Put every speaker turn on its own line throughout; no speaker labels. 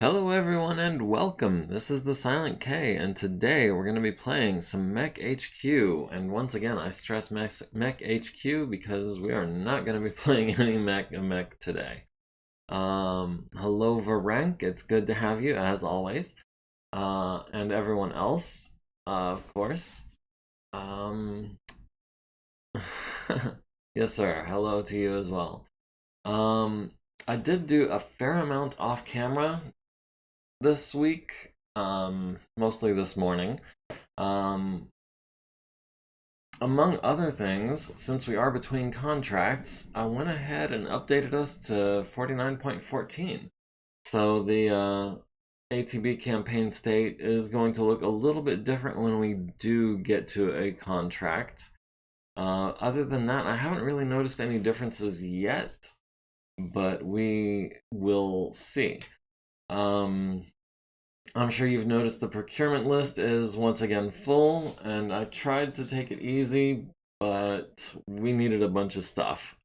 Hello everyone and welcome. This is the Silent K and today we're going to be playing some MekHQ, and once again I stress MekHQ because we are not going to be playing any MegaMek today. Hello Varank, it's good to have you as always. And everyone else, of course. Yes sir, hello to you as well. I did do a fair amount off camera this week, mostly this morning. Among other things, since we are between contracts, I went ahead and updated us to 49.14. So the ATB campaign state is going to look a little bit different when we do get to a contract. Other than that, I haven't really noticed any differences yet, but we will see. I'm sure you've noticed the procurement list is once again full, and I tried to take it easy, but we needed a bunch of stuff.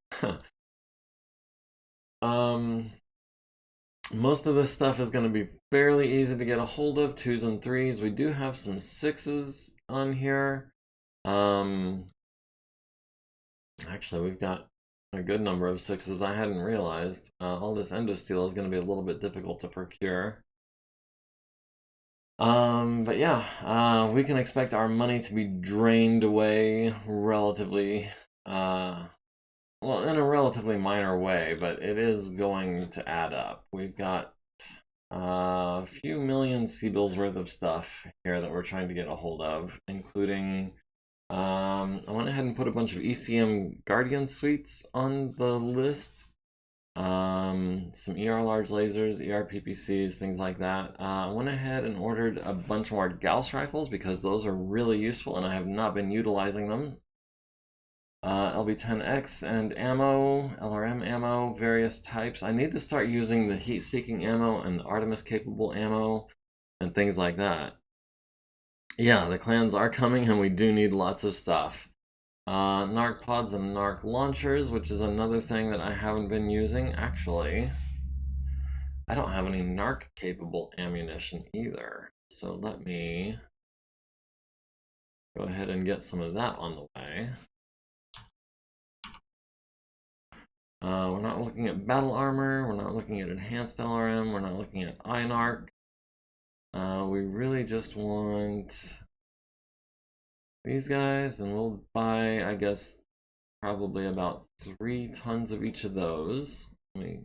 Most of this stuff is going to be fairly easy to get a hold of, 2s and 3s. We do have some 6s on here. Actually, we've got a good number of 6s I hadn't realized. All this endosteel is going to be a little bit difficult to procure. But yeah, we can expect our money to be drained away relatively, well, in a relatively minor way, but it is going to add up. We've got a few million C-bills worth of stuff here that we're trying to get a hold of, including, I went ahead and put a bunch of ECM Guardian suites on the list. Some ER large lasers, ER PPCs, things like that. I went ahead and ordered a bunch more Gauss rifles because those are really useful and I have not been utilizing them. LB10X and ammo, LRM ammo, various types. I need to start using the heat-seeking ammo and the Artemis-capable ammo and things like that. Yeah, the clans are coming and we do need lots of stuff. Narc pods and narc launchers, which is another thing that I haven't been using. Actually, I don't have any narc capable ammunition either. So let me go ahead and get some of that on the way. We're not looking at battle armor, we're not looking at enhanced LRM, we're not looking at INARC. We really just want these guys, and we'll buy, I guess, probably about 3 tons of each of those. Let me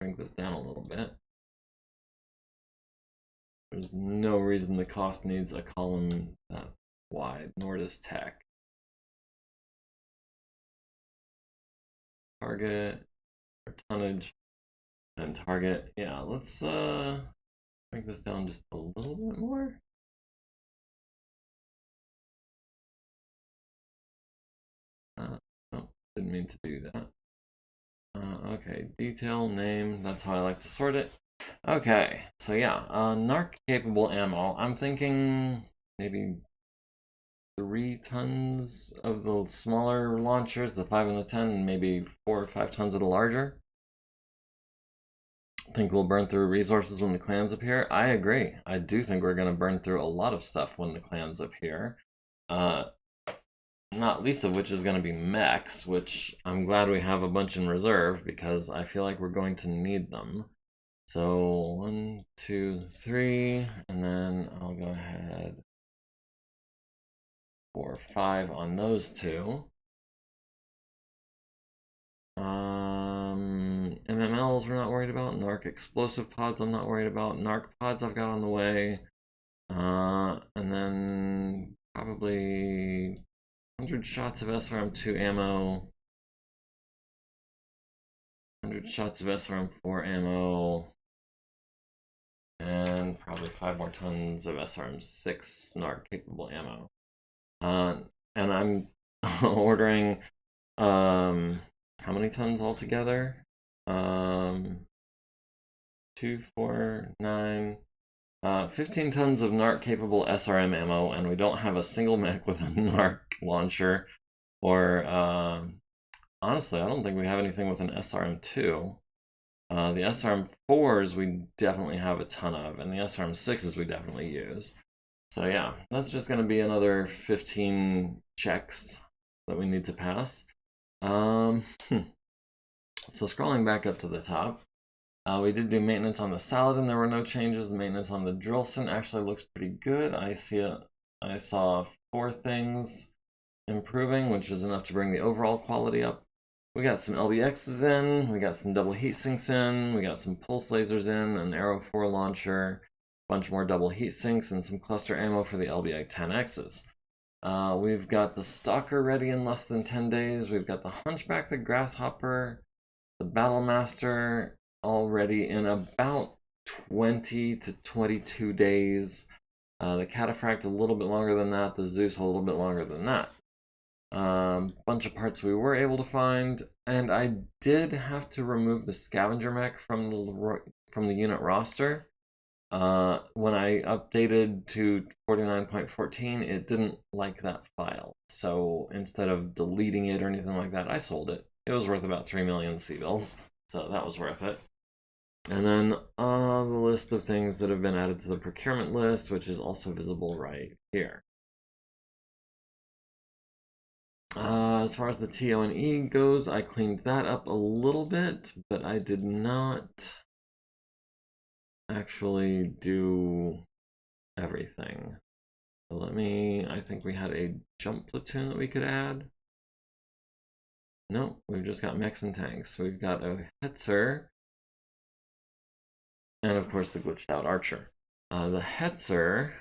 shrink this down a little bit. There's no reason the cost needs a column that wide, nor does tech. Target, or tonnage, and target. Yeah, let's shrink this down just a little bit more. Oh, didn't mean to do that. Okay, detail, name, that's how I like to sort it. Okay, so yeah, narc capable ammo. I'm thinking maybe 3 tons of the smaller launchers, the 5 and the 10, and maybe 4 or 5 tons of the larger. Think we'll burn through resources when the clans appear? I agree. I do think we're going to burn through a lot of stuff when the clans appear. Not least of which is going to be mechs, which I'm glad we have a bunch in reserve because I feel like we're going to need them. So 1, 2, 3, and then I'll go ahead 4, 5 on those 2. MMLs we're not worried about. Narc explosive pods I'm not worried about. Narc pods I've got on the way. And then probably 100 shots of SRM2 ammo. 100 shots of SRM4 ammo. And probably 5 more tons of SRM6 narc capable ammo. And I'm ordering how many tons altogether? 2, 4, 9, 15 tons of narc capable SRM ammo, and we don't have a single mech with a narc launcher, or honestly I don't think we have anything with an SRM2. The SRM4s we definitely have a ton of, and the SRM6s we definitely use. So yeah, that's just going to be another 15 checks that we need to pass. So scrolling back up to the top, we did do maintenance on the Saladin. There were no changes. The maintenance on the Drillson actually looks pretty good. I saw 4 things improving, which is enough to bring the overall quality up. We got some LBXs in, we got some double heat sinks in, we got some pulse lasers in, an Arrow 4 launcher, a bunch more double heat sinks, and some cluster ammo for the LBX 10Xs. We've got the Stalker ready in less than 10 days. We've got the Hunchback, the Grasshopper, the Battlemaster all ready in about 20 to 22 days. The Cataphract a little bit longer than that, the Zeus a little bit longer than that. Bunch of parts we were able to find, and I did have to remove the scavenger mech from the unit roster. When I updated to 49.14, it didn't like that file. So instead of deleting it or anything like that, I sold it. It was worth about 3 million C-bills, so that was worth it. And then the list of things that have been added to the procurement list, which is also visible right here. As far as the TO&E goes, I cleaned that up a little bit, but I did not actually do everything. So I think we had a jump platoon that we could add. Nope, we've just got mechs and tanks. We've got a Hetzer, and of course the glitched out archer. The Hetzer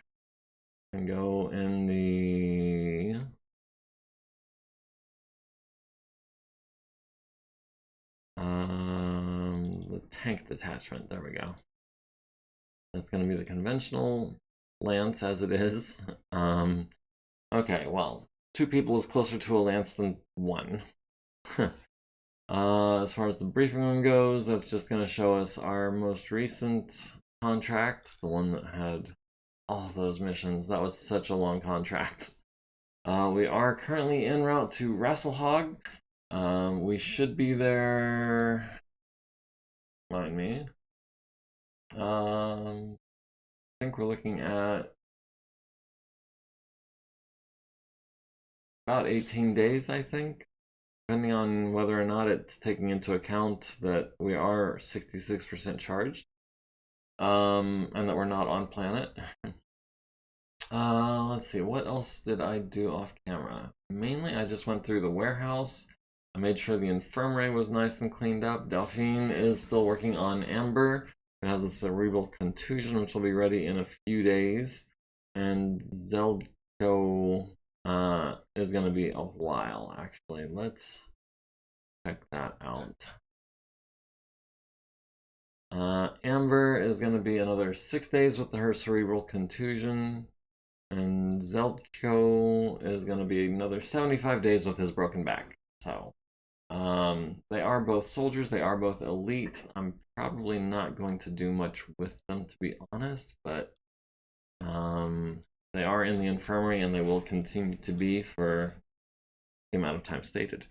can go in the tank detachment. There we go. That's going to be the conventional lance as it is. Okay, well, 2 people is closer to a lance than 1. As far as the briefing room goes, that's just going to show us our most recent contract, the one that had all those missions. That was such a long contract. We are currently en route to Rasalhague. We should be there. Mind me. I think we're looking at about 18 days, I think, depending on whether or not it's taking into account that we are 66% charged, and that we're not on planet. Let's see, what else did I do off camera? Mainly, I just went through the warehouse. I made sure the infirmary was nice and cleaned up. Delphine is still working on Amber, who has a cerebral contusion, which will be ready in a few days. And Zeldko is going to be a while, actually. Let's check that out. Amber is going to be another 6 days with her cerebral contusion. And Zeldko is going to be another 75 days with his broken back. So, they are both soldiers, they are both elite. I'm probably not going to do much with them, to be honest, but they are in the infirmary and they will continue to be for the amount of time stated.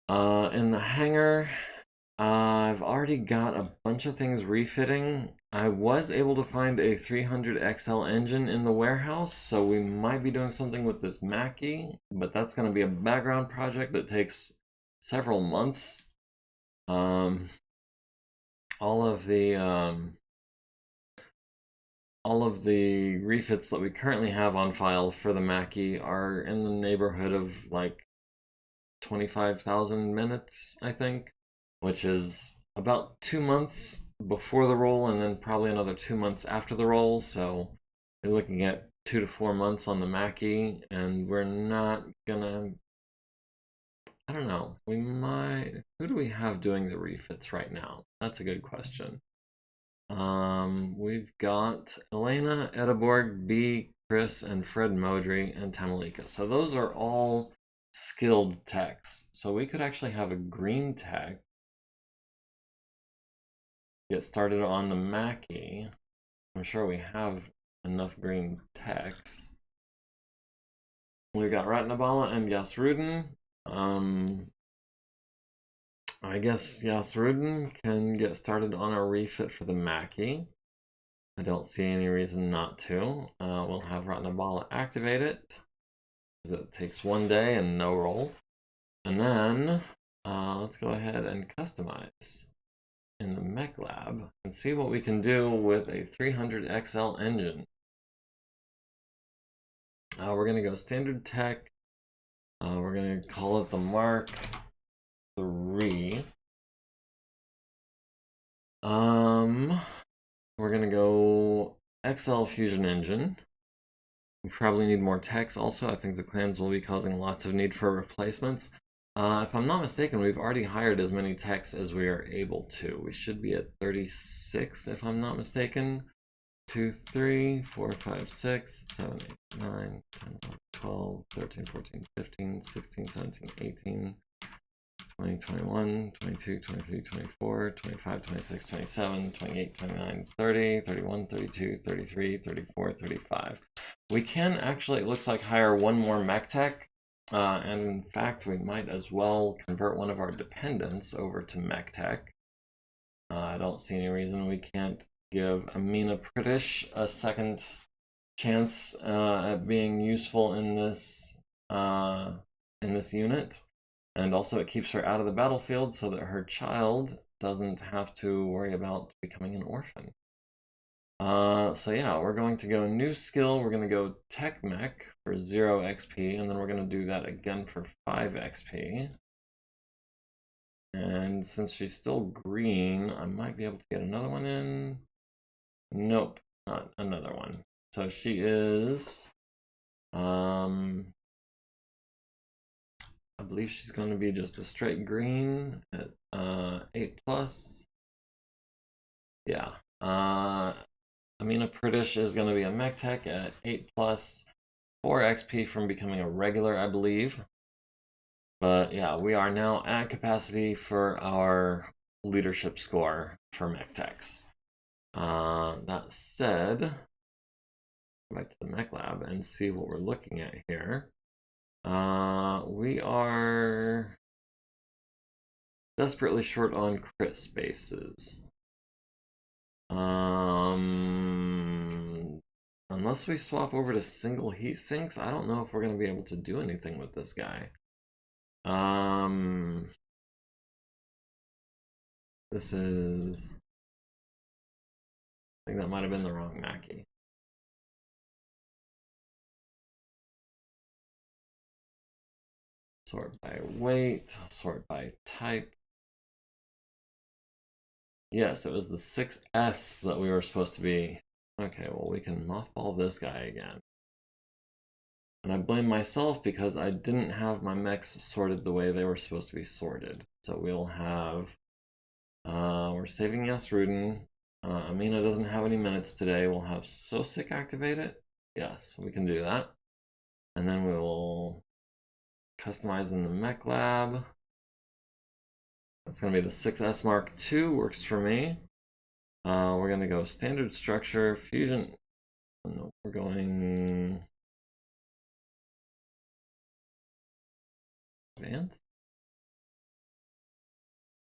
In the hangar, I've already got a bunch of things refitting. I was able to find a 300XL engine in the warehouse, so we might be doing something with this Mackie, but that's going to be a background project that takes several months. All of the refits that we currently have on file for the Mackie are in the neighborhood of like 25,000 minutes, I think, which is about 2 months before the roll and then probably another 2 months after the roll. So we're looking at 2 to 4 months on the Mackie, and we're not gonna, I don't know, we might, who do we have doing the refits right now? That's a good question. We've got Elena, Edeborg, B, Chris, and Fred Modry, and Tamalika. So those are all skilled techs. So we could actually have a green tech get started on the Mackie. I'm sure we have enough green techs. We've got Ratnabala and Yasrudin. I guess Jasrudin can get started on a refit for the Mackie. I don't see any reason not to. We'll have Ratnabala activate it, because it takes 1 day and no roll. And then let's go ahead and customize in the Mech Lab and see what we can do with a 300 XL engine. We're going to go standard tech. We're going to call it the Mark III. We're going to go XL Fusion Engine. We probably need more techs also. I think the clans will be causing lots of need for replacements. If I'm not mistaken, we've already hired as many techs as we are able to. We should be at 36 if I'm not mistaken. 2, 3, 4, 5, 6, 7, 8, 9, 10, 12, 13, 14, 15, 16, 17, 18, 20, 21, 22, 23, 24, 25, 26, 27, 28, 29, 30, 31, 32, 33, 34, 35. We can actually, it looks like, hire one more mech tech. And in fact, we might as well convert one of our dependents over to mech tech. I don't see any reason we can't give Amina Pritish a second chance at being useful in this unit. And also it keeps her out of the battlefield so that her child doesn't have to worry about becoming an orphan. So yeah, we're going to go new skill. We're going to go tech mech for 0 XP, and then we're going to do that again for 5 XP. And since she's still green, I might be able to get another one in. Nope, not another one. So she is, I believe she's going to be just a straight green at 8+. Yeah. Amina Pritish is going to be a mech tech at 8+, 4 XP from becoming a regular, I believe. But yeah, we are now at capacity for our leadership score for mech techs. That said, go back to the mech lab and see what we're looking at here. We are desperately short on crit spaces. Unless we swap over to single heat sinks, I don't know if we're going to be able to do anything with this guy. This is... I think that might have been the wrong Mackie. Sort by weight, sort by type. Yes, it was the 6S that we were supposed to be. Okay, well, we can mothball this guy again. And I blame myself because I didn't have my mechs sorted the way they were supposed to be sorted. So we'll have... we're saving Jasrudin. Amina doesn't have any minutes today. We'll have Sosik activate it. Yes, we can do that. And then we will customize in the mech lab. That's going to be the 6S Mark II. Works for me. We're going to go standard structure, fusion. No, we're going advanced.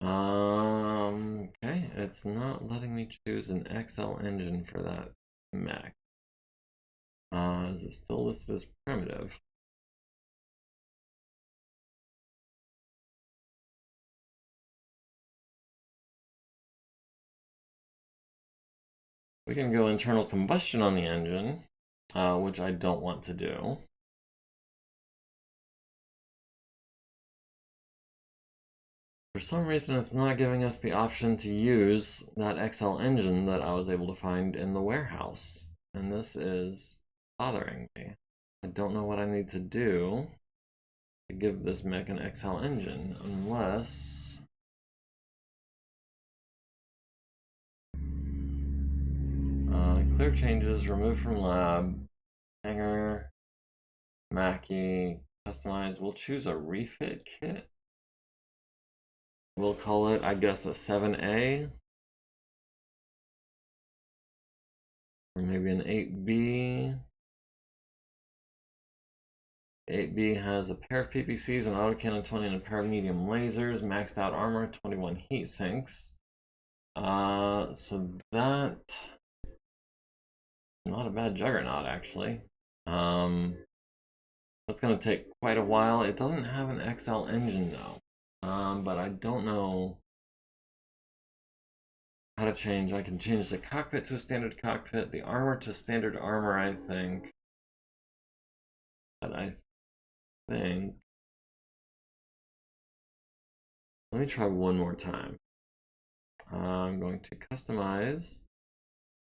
Okay, it's not letting me choose an XL engine for that mech. Is it still listed as primitive? We can go internal combustion on the engine, which I don't want to do. For some reason, it's not giving us the option to use that XL engine that I was able to find in the warehouse. And this is bothering me. I don't know what I need to do to give this mech an XL engine, unless... clear changes, remove from lab, hangar, Mackie, customize. We'll choose a refit kit. We'll call it, I guess, a 7A. Or maybe an 8B. 8B has a pair of PPCs, an autocannon 20, and a pair of medium lasers, maxed out armor, 21 heat sinks. So that, not a bad juggernaut actually. That's gonna take quite a while. It doesn't have an XL engine though. But I don't know how to change. I can change the cockpit to a standard cockpit, the armor to standard armor, I think. But I think, let me try one more time. I'm going to customize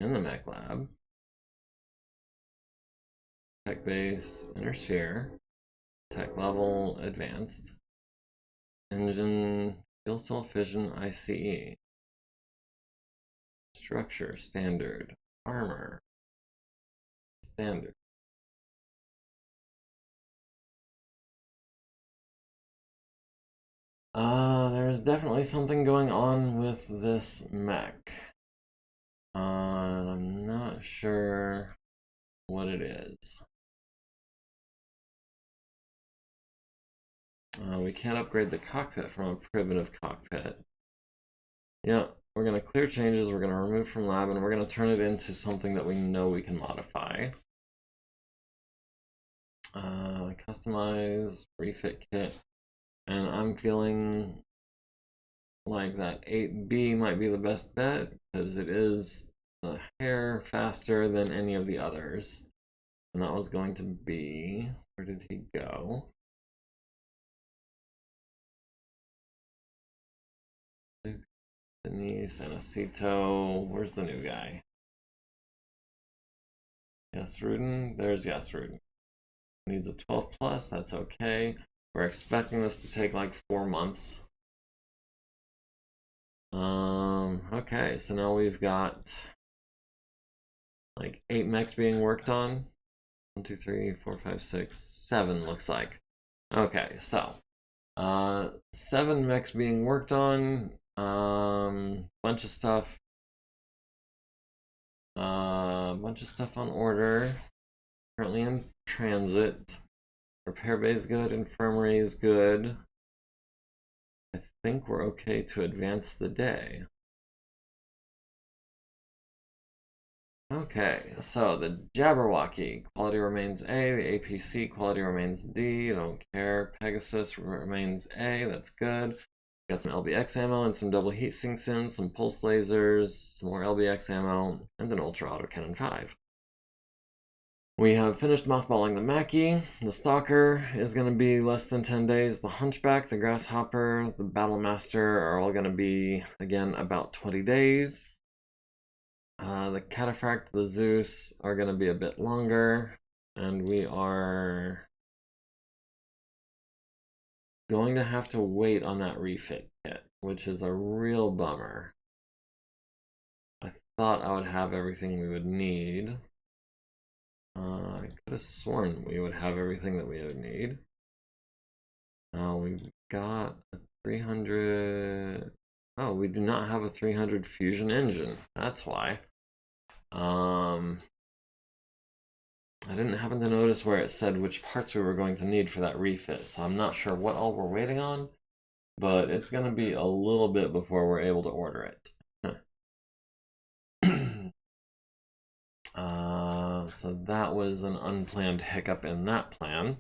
in the Mech Lab. Tech base, inner sphere, tech level, advanced, engine, fuel cell fission, ICE, structure, standard, armor, standard. There's definitely something going on with this mech. And I'm not sure what it is. We can't upgrade the cockpit from a primitive cockpit. Yeah, we're going to clear changes, we're going to remove from lab, and we're going to turn it into something that we know we can modify. Customize, refit kit, and I'm feeling like that 8B might be the best bet because it is a hair faster than any of the others. And that was going to be, where did he go? Denise, Anacito, where's the new guy? Yes, Rudin, there's Yes, Rudin. Needs a 12 plus, that's okay. We're expecting this to take like 4 months. Okay, so now we've got like 8 mechs being worked on. 1, 2, 3, 4, 5, 6, 7 looks like. Okay, so 7 mechs being worked on. Bunch of stuff. Bunch of stuff on order. Currently in transit. Repair bay is good. Infirmary is good. I think we're okay to advance the day. Okay, so the Jabberwocky, quality remains A, the APC, quality remains D, I don't care. Pegasus remains A, that's good. Got some LBX ammo and some double heat sinks in, some pulse lasers, some more LBX ammo, and an Ultra Autocannon 5. We have finished mothballing the Mackie. The Stalker is going to be less than 10 days. The Hunchback, the Grasshopper, the Battlemaster are all going to be, again, about 20 days. The Cataphract, the Zeus are going to be a bit longer, and we are going to have to wait on that refit kit, which is a real bummer. I thought I would have everything we would need. I could have sworn we would have everything that we would need. We've got a 300... Oh, we do not have a 300 fusion engine. That's why. I didn't happen to notice where it said which parts we were going to need for that refit, so I'm not sure what all we're waiting on, but it's going to be a little bit before we're able to order it. So that was an unplanned hiccup in that plan.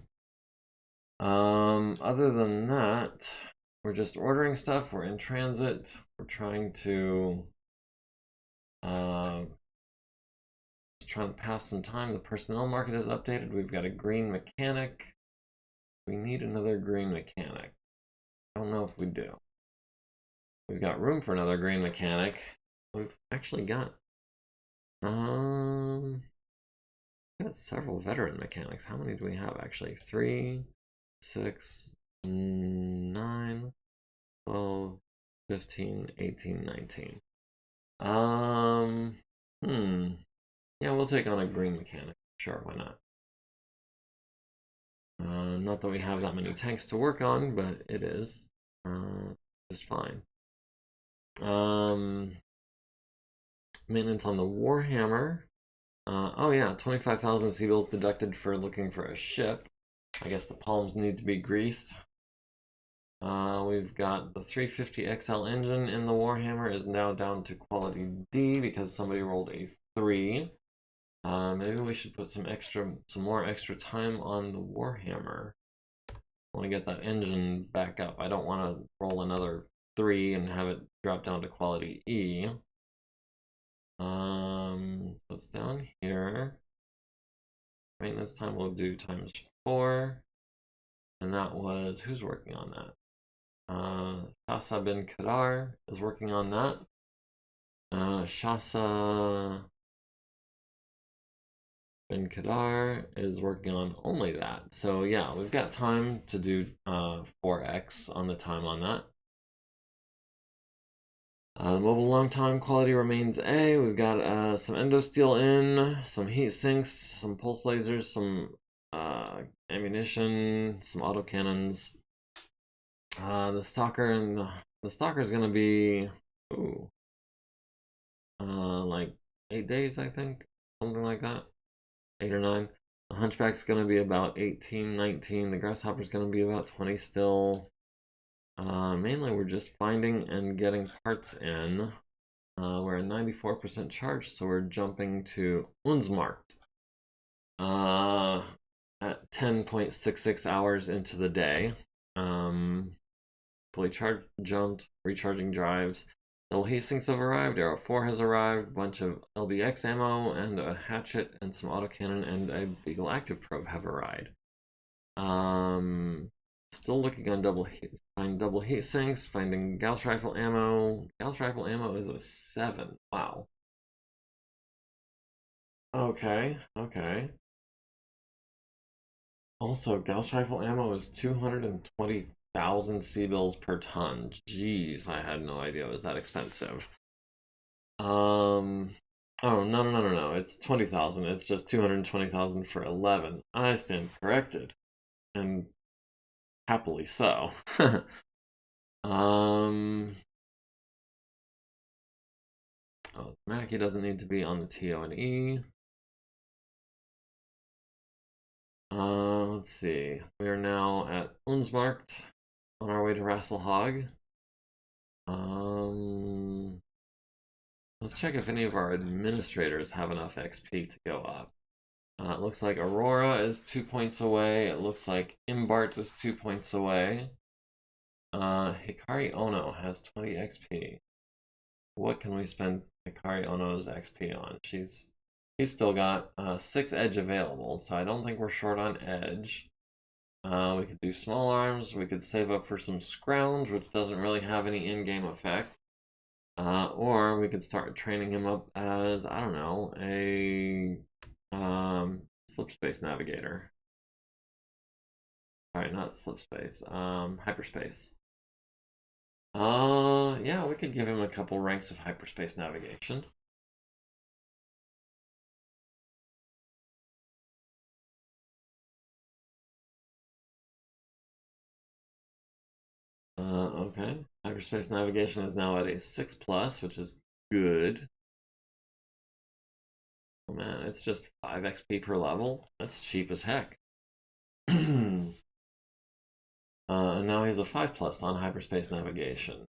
Other than that, we're just ordering stuff, we're in transit, we're trying to pass some time. The personnel market is updated. We've got a green mechanic. We need another green mechanic. I don't know if we do. We've got room for another green mechanic. We've actually got several veteran mechanics. How many do we have actually? 3, 6, 9, 12, 15, 18, 19. Yeah, we'll take on a green mechanic. Sure, why not? Not that we have that many tanks to work on, but it is just fine. Maintenance on the Warhammer. Oh yeah, 25,000 Seabills deducted for looking for a ship. I guess the palms need to be greased. We've got the 350 XL engine in the Warhammer is now down to quality D because somebody rolled a 3. Maybe we should put some more extra time on the Warhammer. I want to get that engine back up. I don't want to roll another 3 and have it drop down to quality E. So it's down here. Maintenance time we'll do ×4. And that was, who's working on that? Shasa bin Kadar is working on that. Shasa bin Kadar is working on only that. So yeah, we've got time to do 4x on the time on that. The mobile long time quality remains A. We've got some endo steel in, some heat sinks, some pulse lasers, some ammunition, some autocannons. The stalker is gonna be like 8 days, I think, something like that, 8 or 9. The hunchback's gonna be about 18, 19. The grasshopper's gonna be about 20 still. Mainly we're just finding and getting parts in. We're at 94% charge, so we're jumping to Unsmarkt at 10.66 hours into the day. Fully charged, jumped, recharging drives. Double heat sinks have arrived, Arrow 4 has arrived, a bunch of LBX ammo, and a hatchet, and some autocannon, and a Beagle active probe have arrived. Still looking on double heat sinks, finding Gauss rifle ammo. Gauss rifle ammo is a 7. Wow. Okay. Also, Gauss rifle ammo is 220,000 C-bills per ton. Jeez, I had no idea it was that expensive. Oh, no. It's 20,000. It's just 220,000 for 11. I stand corrected. And happily so. Oh, Mackie doesn't need to be on the TO and E. Let's see. We are now at Unsmarkt on our way to Rasalhague. Let's check if any of our administrators have enough XP to go up. It looks like Aurora is 2 points away. It looks like Imbart is 2 points away. Hikari Ono has 20 XP. What can we spend Hikari Ono's XP on? He's still got 6 edge available, so I don't think we're short on edge. We could do small arms. We could save up for some scrounge, which doesn't really have any in-game effect. Or we could start training him up as, I don't know, a slipspace navigator. Alright, not slipspace, hyperspace. Yeah, we could give him a couple ranks of hyperspace navigation. Okay. Hyperspace navigation is now at a 6+, which is good. Oh man, it's just 5 XP per level. That's cheap as heck. And now he's a 5+ on hyperspace navigation.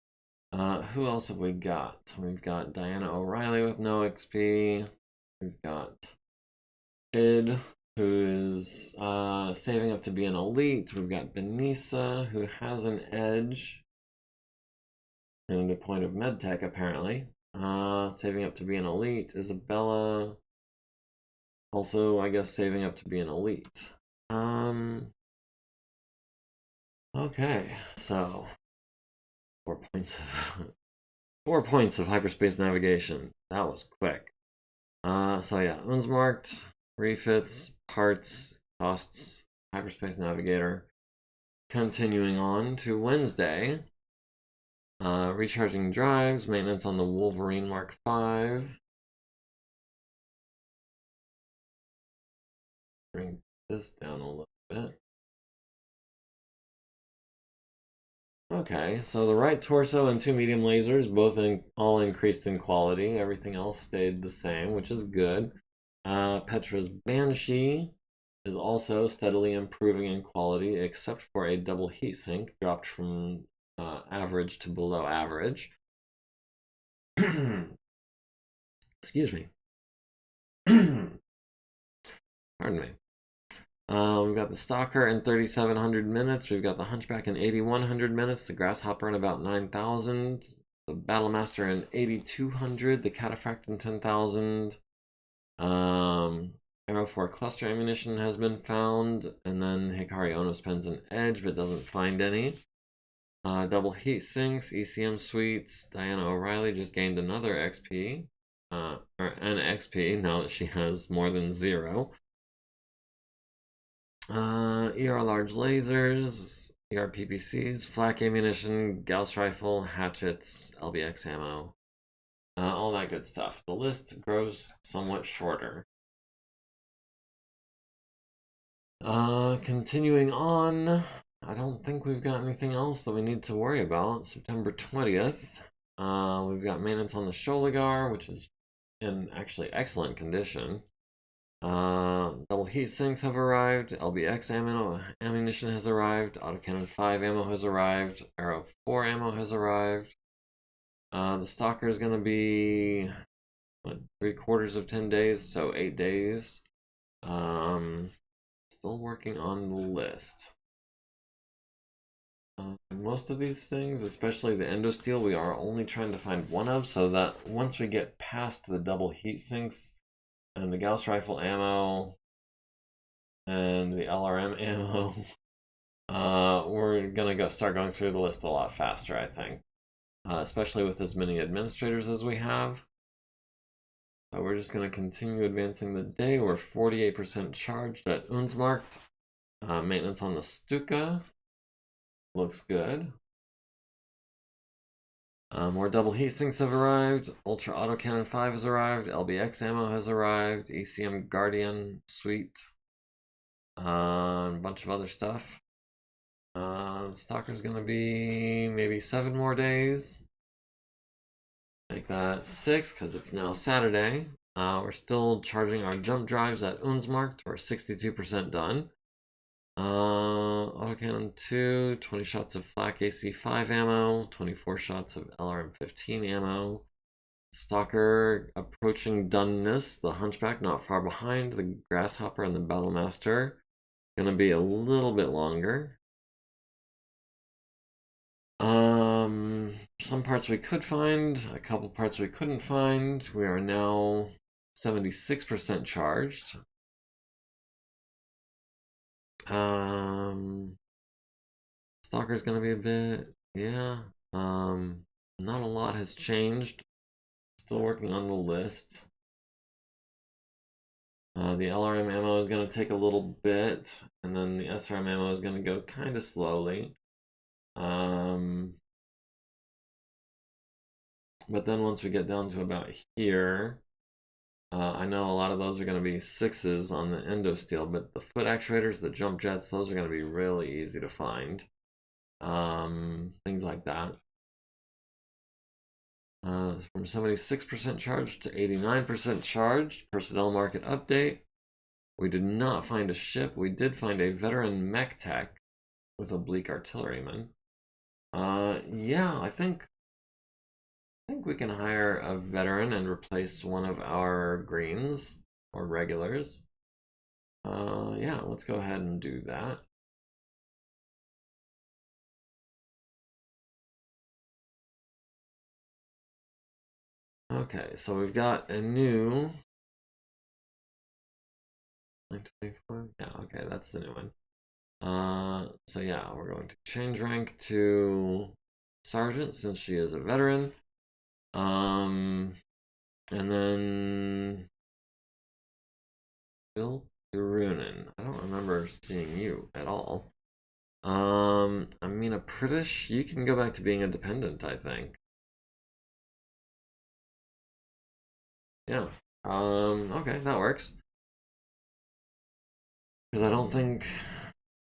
Who else have we got? We've got Diana O'Reilly with no XP. We've got Id, who is saving up to be an elite. We've got Benisa, who has an edge and a point of medtech apparently. Saving up to be an elite. Isabella, also I guess saving up to be an elite. Okay, so 4 points of 4 points of hyperspace navigation. That was quick. So yeah, Unsmarkt, refits, parts, costs, hyperspace navigator. Continuing on to Wednesday. Recharging drives, maintenance on the Wolverine Mark V. Bring this down a little bit. Okay, so the right torso and 2 medium lasers, both all increased in quality. Everything else stayed the same, which is good. Petra's Banshee is also steadily improving in quality, except for a double heatsink dropped from average to below average. Excuse me. Pardon me. We've got the Stalker in 3,700 minutes. We've got the Hunchback in 8,100 minutes. The Grasshopper in about 9,000. The Battlemaster in 8,200. The Cataphract in 10,000. Arrow 4 cluster ammunition has been found. And then Hikari Ono spends an edge but doesn't find any. Double heat sinks, ECM suites. Diana O'Reilly just gained another XP. Or an XP now that she has more than 0. ER large lasers, ER PPCs, flak ammunition, Gauss rifle, hatchets, LBX ammo, all that good stuff. The list grows somewhat shorter. Continuing on, I don't think we've got anything else that we need to worry about. September 20th, we've got maintenance on the Sholigar, which is in actually excellent condition. Double heat sinks have arrived. LBX ammunition has arrived. Autocannon 5 ammo has arrived. Arrow 4 ammo has arrived. The Stalker is going to be what, 3/4 of 10 days, so 8 days. Still working on the list. Most of these things, especially the Endosteel, we are only trying to find one of, so that once we get past the double heat sinks and the Gauss rifle ammo and the LRM ammo, we're gonna start going through the list a lot faster, I think. Especially with as many administrators as we have. So we're just gonna continue advancing the day. We're 48% charged at Unsmarkt. Maintenance on the Stuka looks good. More double heat sinks have arrived. Ultra Autocannon 5 has arrived. LBX ammo has arrived. ECM Guardian Suite. A bunch of other stuff. Stalker's gonna be maybe 7 more days. Make that 6 because it's now Saturday. We're still charging our jump drives at Unsmarkt. We're 62% done. Autocannon 2, 20 shots of flak AC5 ammo, 24 shots of LRM15 ammo. Stalker approaching doneness. The Hunchback not far behind. The Grasshopper and the Battlemaster gonna be a little bit longer. Some parts we could find, a couple parts we couldn't find. We are now 76% charged. Stalker's gonna be a bit, yeah. Not a lot has changed. Still working on the list. The LRM ammo is gonna take a little bit, and then the SRM ammo is gonna go kind of slowly. But then once we get down to about here, I know a lot of those are going to be 6s on the Endosteel, but the foot actuators, the jump jets, those are going to be really easy to find. Things like that. From 76% charged to 89% charged. Personnel market update. We did not find a ship. We did find a veteran mech tech with oblique artilleryman. Yeah, I think we can hire a veteran and replace one of our greens or regulars. Yeah, let's go ahead and do that. Okay, so we've got a new 924. Yeah, okay, that's the new one. So yeah, we're going to change rank to Sergeant since she is a veteran. And then Bill Turunen. I don't remember seeing you at all. Amina Pritish, you can go back to being a dependent, I think. Yeah. Okay, that works. Because I don't think,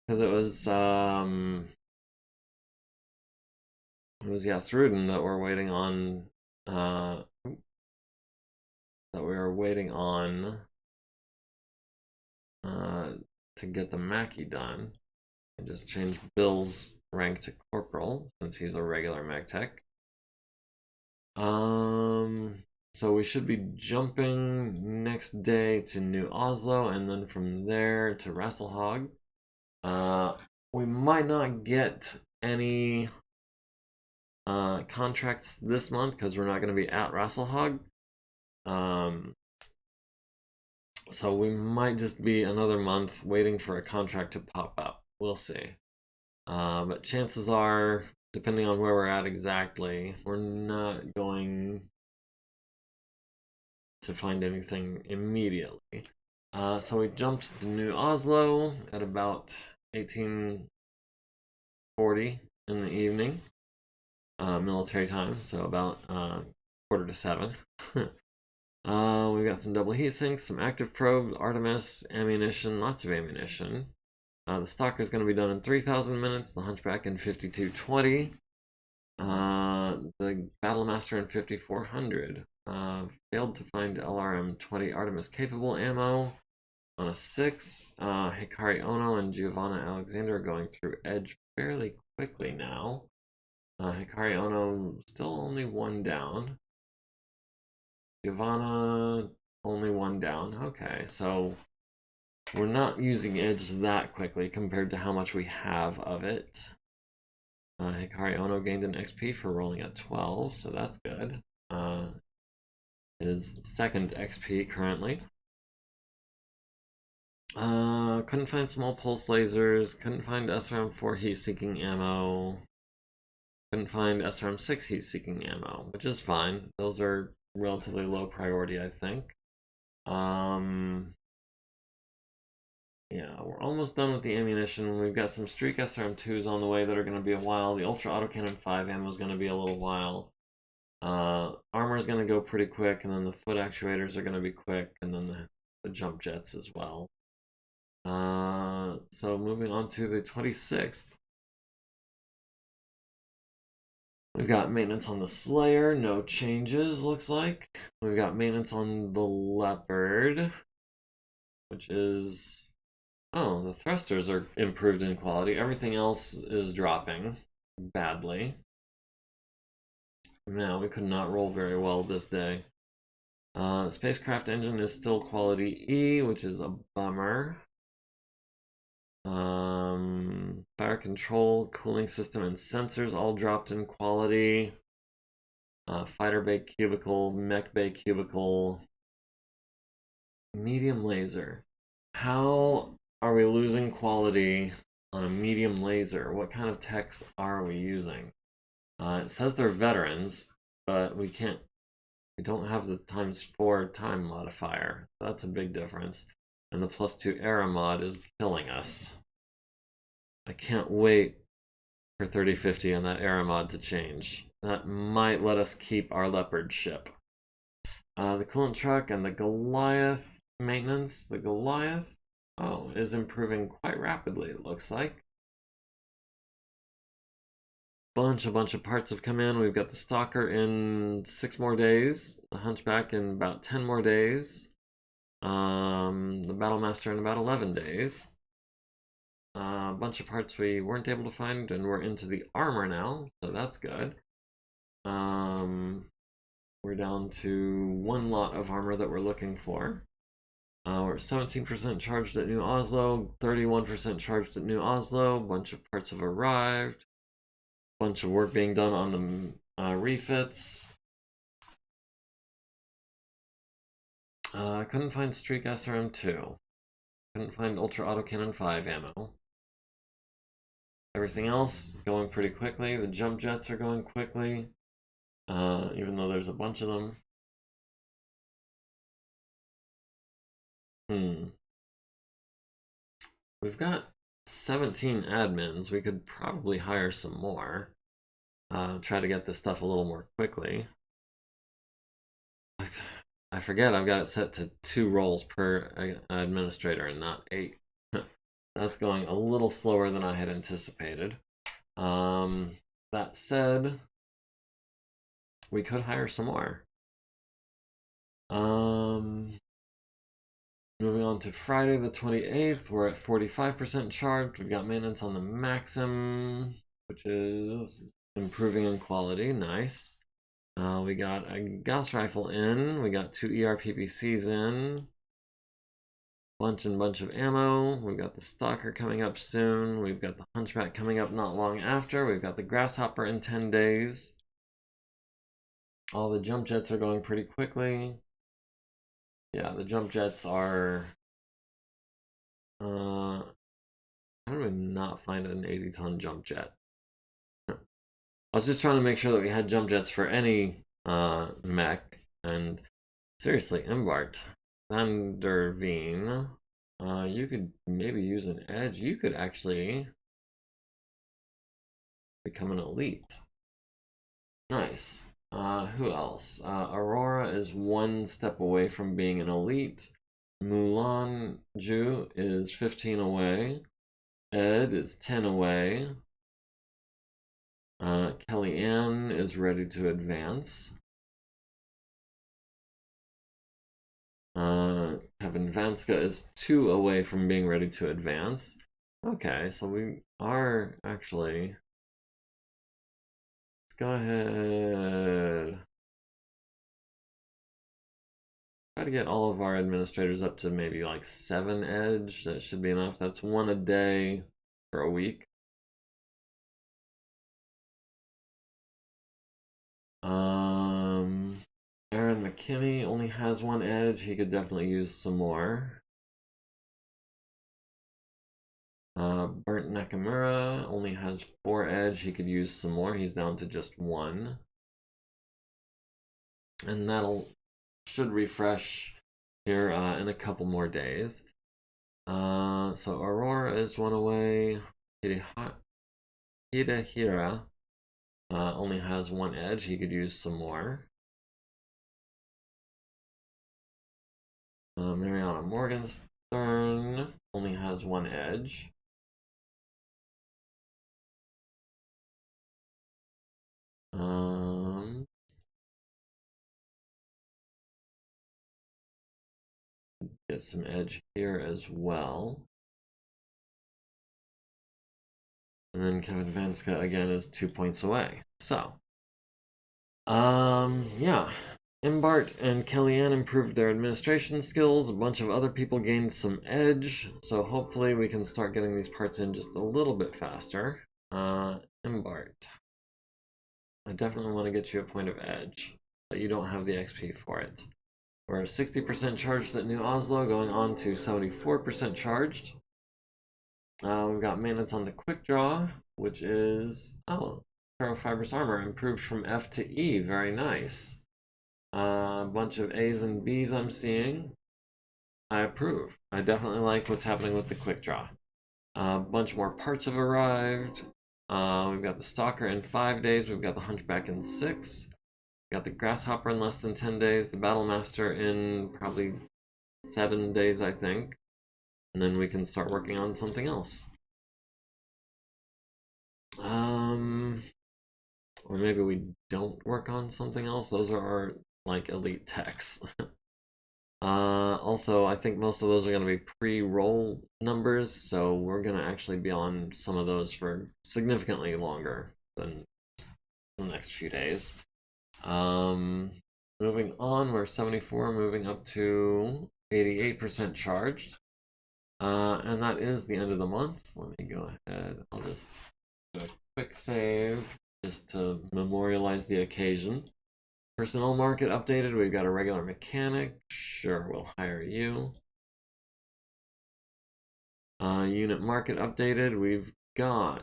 because it was Yasrudin that we're waiting on, that we were waiting on to to get the Mackie done. I just changed Bill's rank to corporal since he's a regular MekTech. So we should be jumping next day to New Oslo, and then from there to Rasalhague. We might not get any contracts this month because we're not going to be at Rasalhague. So we might just be another month waiting for a contract to pop up. We'll see. But chances are, depending on where we're at exactly, we're not going to find anything immediately. So we jumped to New Oslo at about 18:40 in the evening, military time, so about 6:45. We've got some double heat sinks, some active probes, Artemis, ammunition, lots of ammunition. The Stalker is going to be done in 3,000 minutes, the Hunchback in 5220, the Battlemaster in 5400. Failed to find LRM-20 Artemis capable ammo on a 6. Hikari Ono and Giovanna Alexander are going through Edge fairly quickly now. Hikari Ono still only 1 down. Giovanna only 1 down. Okay, so we're not using Edge that quickly compared to how much we have of it. Hikari Ono gained an XP for rolling at 12, so that's good. His 2nd XP currently. Couldn't find small pulse lasers, couldn't find SRM-4 heat-seeking ammo, couldn't find SRM-6 heat-seeking ammo, which is fine. Those are relatively low priority, I think. Yeah, we're almost done with the ammunition. We've got some Streak SRM-2s on the way that are going to be a while. The Ultra Autocannon 5 ammo is going to be a little while. Armor is going to go pretty quick, and then the foot actuators are going to be quick, and then the jump jets as well. So moving on to the 26th. We've got maintenance on the Slayer, no changes, looks like. We've got maintenance on the Leopard, which is... Oh, the thrusters are improved in quality. Everything else is dropping badly. Now, we could not roll very well this day. The spacecraft engine is still quality E, which is a bummer. Fire control, cooling system, and sensors all dropped in quality. Fighter bay cubicle, mech bay cubicle, medium laser. How are we losing quality on a medium laser? What kind of techs are we using? It says they're veterans, but we don't have the ×4 time modifier. That's a big difference. And the +2 era mod is killing us. I can't wait for 3050 and that era mod to change. That might let us keep our Leopard ship. The coolant truck and the Goliath maintenance. The Goliath, is improving quite rapidly, it looks like. A bunch of parts have come in. We've got the Stalker in 6 more days, the Hunchback in about 10 more days, the Battlemaster in about 11 days. A bunch of parts we weren't able to find, and we're into the armor now, so that's good. We're down to 1 lot of armor that we're looking for. We're 17% charged at New Oslo, 31% charged at New Oslo. A bunch of parts have arrived. Bunch of work being done on the refits. Couldn't find Streak SRM-2. Couldn't find Ultra Autocannon 5 ammo. Everything else going pretty quickly. The jump jets are going quickly, even though there's a bunch of them. We've got 17 admins. We could probably hire some more. Try to get this stuff a little more quickly. I forget I've got it set to 2 roles per administrator and not 8. That's going a little slower than I had anticipated. That said, we could hire some more. Moving on to Friday the 28th. We're at 45% charged. We've got maintenance on the Maxim, which is improving in quality. Nice. We got a Gauss rifle in. We got 2 ERPPCs in. Bunch of ammo. We've got the Stalker coming up soon. We've got the Hunchback coming up not long after. We've got the Grasshopper in 10 days. All the jump jets are going pretty quickly. Yeah, the jump jets are... how do we not find an 80-ton jump jet? I was just trying to make sure that we had jump jets for any mech, and seriously, Embart. Van der Veen. You could maybe use an edge. You could actually become an elite. Nice. Who else? Aurora is 1 step away from being an elite. Mulan Ju is 15 away. Ed is 10 away. Kellyanne is ready to advance. Kevin Vanska is 2 away from being ready to advance. Okay, so we are actually... Let's go ahead. Try to get all of our administrators up to maybe like 7 edge. That should be enough. That's 1 a day for a week. Aaron McKinney only has 1 edge. He could definitely use some more. Burnt Nakamura only has 4 edge. He could use some more. He's down to just 1. And that'll should refresh here in a couple more days. So Aurora is 1 away. Hidehira only has 1 edge. He could use some more. Mariana Morgenstern only has 1 edge. Get some edge here as well. And then Kevin Vanska again is 2 points away. So, yeah. Embart and Kellyanne improved their administration skills. A bunch of other people gained some edge. So hopefully we can start getting these parts in just a little bit faster. Embart. I definitely want to get you a point of edge, but you don't have the XP for it. We're 60% charged at New Oslo, going on to 74% charged. We've got maintenance on the Quick Draw, which is, oh, Ferrofibrous Armor improved from F to E. Very nice. A bunch of A's and B's I'm seeing. I approve. I definitely like what's happening with the Quick Draw. A bunch more parts have arrived. We've got the Stalker in 5 days. We've got the Hunchback in 6. We've got the Grasshopper in less than 10 days. The Battlemaster in probably 7 days, I think. And then we can start working on something else. Or maybe we don't work on something else. Those are our, like, elite techs. Also, I think most of those are going to be pre-roll numbers, so we're going to actually be on some of those for significantly longer than the next few days. Moving on, we're 74, moving up to 88% charged. And that is the end of the month. Let me go ahead. I'll just do a quick save just to memorialize the occasion. Personnel market updated. We've got a regular mechanic. Sure, we'll hire you. Unit market updated. We've got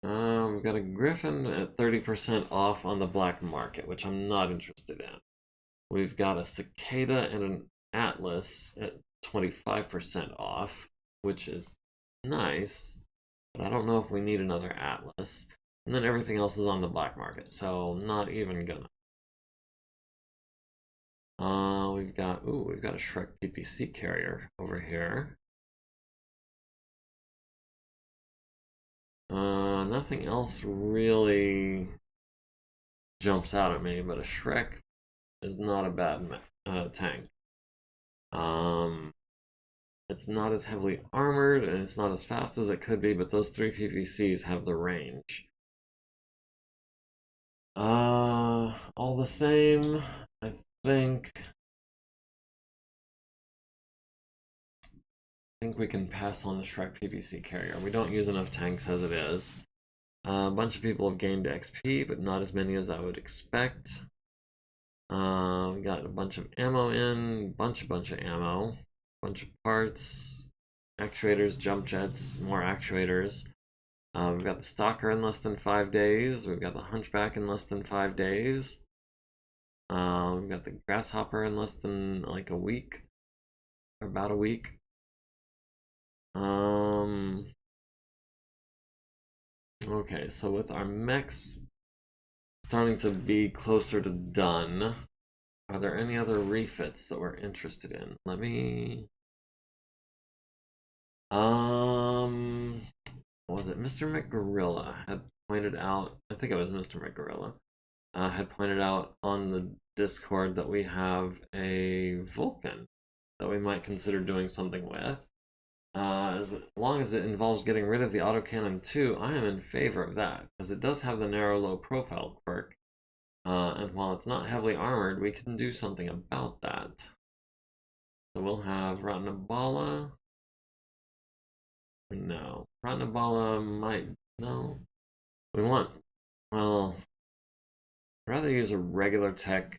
a Griffin at 30% off on the black market, which I'm not interested in. We've got a Cicada and an Atlas at 25% off, which is nice, but I don't know if we need another Atlas. And then everything else is on the black market, so not even gonna. We've got a Shrek PPC carrier over here. Nothing else really jumps out at me, but a Shrek is not a bad tank. It's not as heavily armored and it's not as fast as it could be, but those 3 PVCs have the range. All the same, I think we can pass on the Shrek PVC carrier. We don't use enough tanks as it is. A bunch of people have gained XP, but not as many as I would expect. We got a bunch of ammo in, bunch of ammo, bunch of parts, actuators, jump jets, more actuators. We've got the Stalker in less than 5 days. We've got the Hunchback in less than 5 days. We've got the Grasshopper in less than like a week, or about a week. Okay, so with our mechs starting to be closer to done, are there any other refits that we're interested in? Let me... was it Mr. McGorilla had pointed out, I think it was Mr. McGorilla, had pointed out on the Discord that we have a Vulcan that we might consider doing something with. As long as it involves getting rid of the autocannon too, I am in favor of that, because it does have the narrow low profile quirk. And while it's not heavily armored, we can do something about that. So we'll have Ratnabala. No. Ratnabala might... No. We want... Well... I'd rather use a regular tech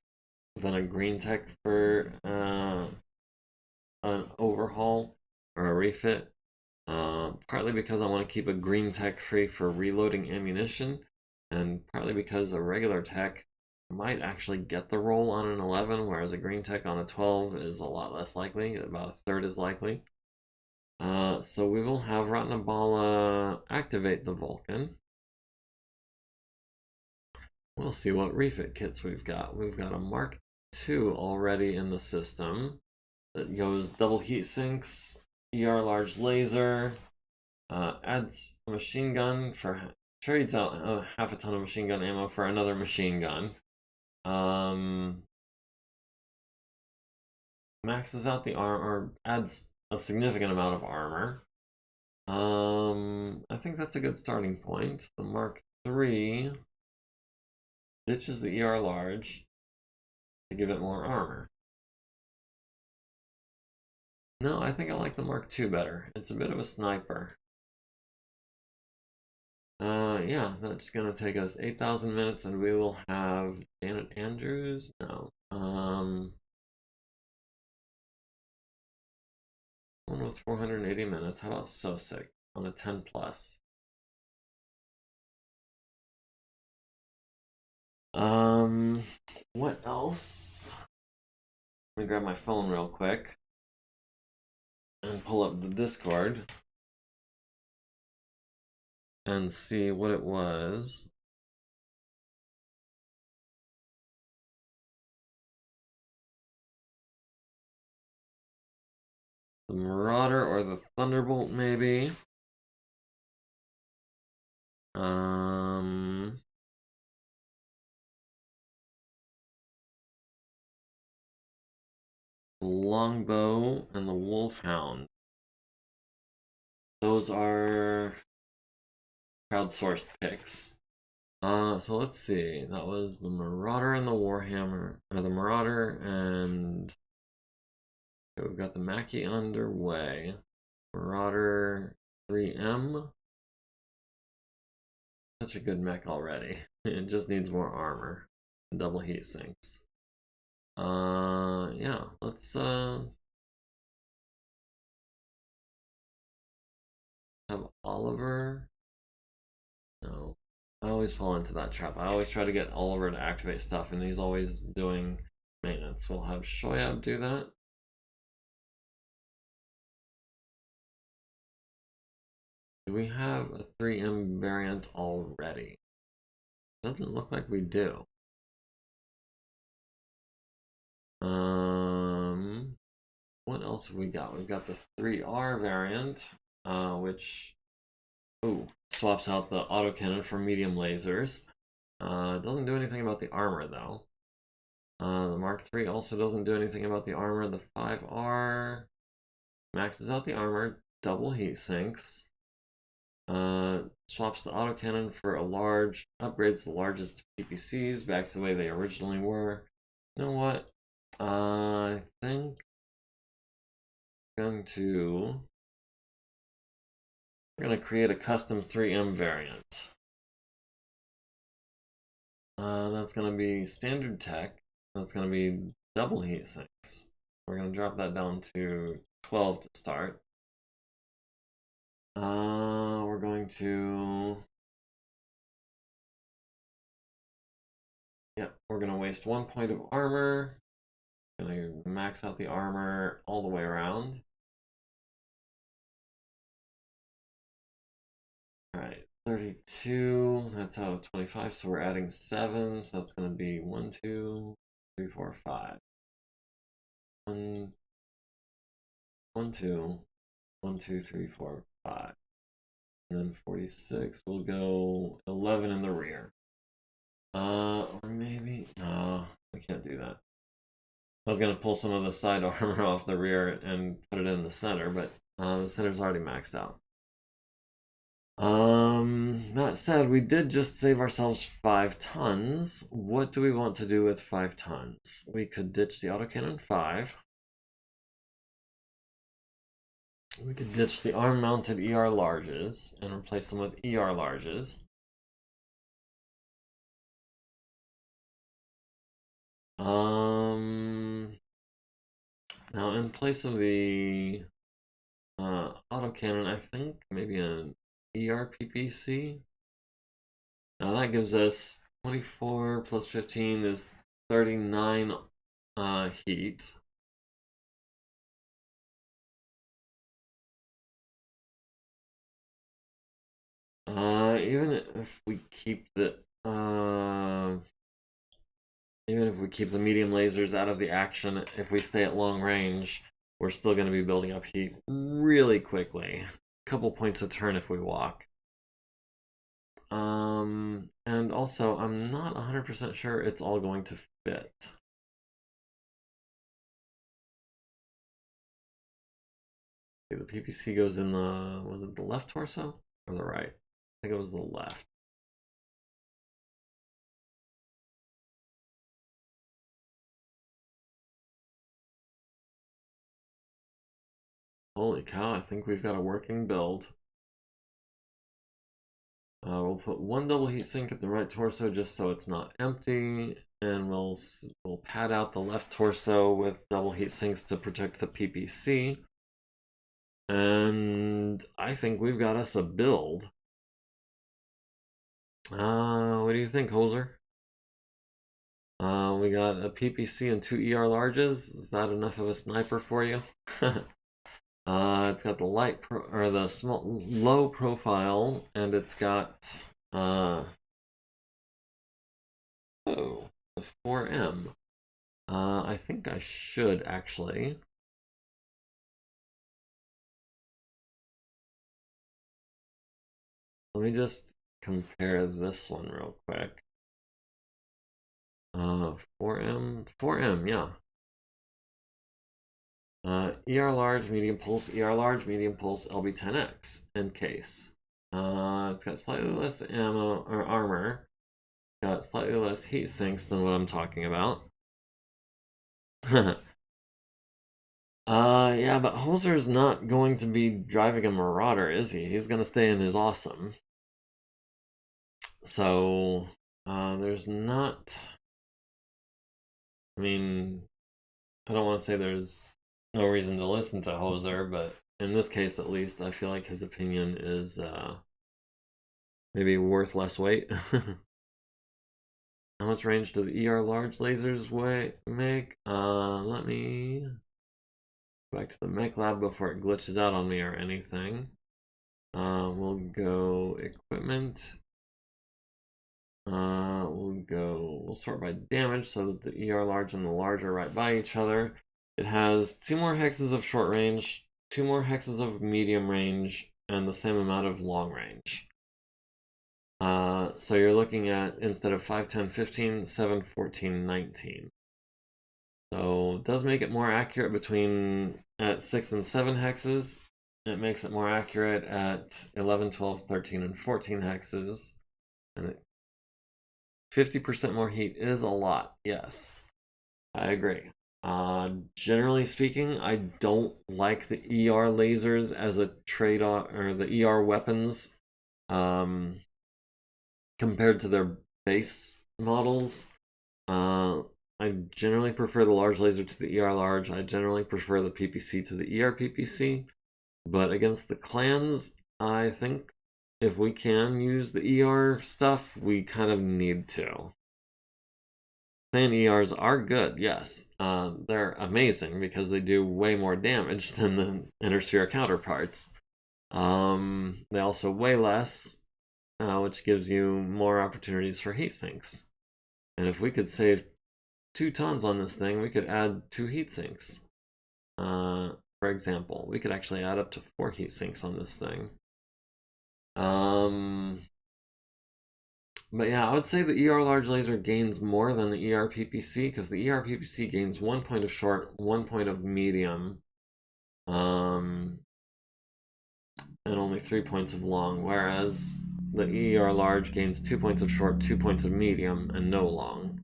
than a green tech for an overhaul or a refit. Partly because I want to keep a green tech free for reloading ammunition, and partly because a regular tech might actually get the roll on an 11, whereas a green tech on a 12 is a lot less likely, about a third as likely. So we will have Ratnabala activate the Vulcan. We'll see what refit kits we've got. We've got a Mark II already in the system that goes double heat sinks, ER large laser, adds a machine gun for trades out half a ton of machine gun ammo for another machine gun. Maxes out the armor, or adds a significant amount of armor. I think that's a good starting point. The Mark III ditches the ER large to give it more armor. No, I think I like the Mark II better. It's a bit of a sniper. Yeah, that's gonna take us 8,000 minutes, and we will have Janet Andrews. No, one with 480 minutes. How about So Sick on a 10 plus? What else? Let me grab my phone real quick and pull up the Discord and see what it was. The Marauder or the Thunderbolt, maybe. The Longbow and the Wolfhound. Those are crowdsourced picks. So let's see. That was the Marauder and the Warhammer, or the Marauder, and okay, we've got the Mackie underway. Marauder 3M. Such a good mech already. It just needs more armor and double heat sinks. Yeah, let's have Oliver. No, I always fall into that trap. I always try to get Oliver to activate stuff, and he's always doing maintenance. We'll have Shoyab do that. Do we have a 3M variant already? Doesn't look like we do. What else have we got? We've got the 3R variant, which swaps out the autocannon for medium lasers. Doesn't do anything about the armor though. The Mark III also doesn't do anything about the armor. The 5R maxes out the armor, double heat sinks. Swaps the autocannon for a large, upgrades the largest PPCs back to the way they originally were. You know what? I think I'm going to create a custom 3M variant. That's going to be standard tech. That's going to be double heat sinks. We're going to drop that down to 12 to start. We're going to... Yep, we're going to waste 1 point of armor. Going to max out the armor all the way around. Alright, 32. That's out of 25, so we're adding 7. So that's going to be 1, 2, 3, 4, 5. 1, 2, 1, 2, 3, 4, 5. And then 46, we'll go 11 in the rear. Or maybe, no, we can't do that. I was going to pull some of the side armor off the rear and put it in the center, but the center's already maxed out. That said, we did just save ourselves 5 tons. What do we want to do with 5 tons? We could ditch the autocannon 5. We could ditch the arm-mounted ER larges and replace them with ER larges. Now in place of the autocannon, I think maybe an ER PPC. Now that gives us 24 plus 15 is 39 heat. Even if we keep the medium lasers out of the action, if we stay at long range, we're still going to be building up heat really quickly. A couple points a turn if we walk. And also, I'm not 100% sure it's all going to fit. The PPC goes in the, was it the left torso or the right? I think it was the left. Holy cow, I think we've got a working build. We'll put 1 double heat sink at the right torso just so it's not empty, and we'll pad out the left torso with double heat sinks to protect the PPC. And I think we've got us a build. What do you think, Hoser? We got a PPC and 2 ER larges. Is that enough of a sniper for you? It's got the low profile, and it's got the 4M. I think I should actually. Let me just compare this one real quick. 4M, yeah. ER large, medium pulse, ER large, medium pulse, LB10X, and case. It's got slightly less ammo or armor. Got slightly less heat sinks than what I'm talking about. Yeah, but Hoser's not going to be driving a Marauder, is he? He's going to stay in his awesome. So, there's not... I mean, I don't want to say there's no reason to listen to Hoser, but in this case at least, I feel like his opinion is maybe worth less weight. How much range do the ER large lasers make? Let me go back to the mech lab before it glitches out on me or anything. We'll go equipment. We'll sort by damage so that the ER large and the large are right by each other. It has 2 more hexes of short range, 2 more hexes of medium range, and the same amount of long range. So you're looking at, instead of 5, 10, 15, 7, 14, 19. So it does make it more accurate at 6 and 7 hexes. It makes it more accurate at 11, 12, 13, and 14 hexes. And 50% more heat is a lot, yes. I agree. Generally speaking, I don't like the ER lasers as a trade-off, or the ER weapons, compared to their base models. I generally prefer the large laser to the ER large. I generally prefer the PPC to the ER PPC. But against the clans, I think if we can use the ER stuff, we kind of need to. Clan ERs are good, yes. They're amazing because they do way more damage than the Intersphere counterparts. They also weigh less, which gives you more opportunities for heat sinks. And if we could save 2 tons on this thing, we could add 2 heat sinks. For example, we could actually add up to 4 heat sinks on this thing. But yeah, I would say the ER large laser gains more than the ER PPC, because the ER PPC gains 1 point of short, 1 point of medium, and only 3 points of long, whereas the ER large gains 2 points of short, 2 points of medium, and no long.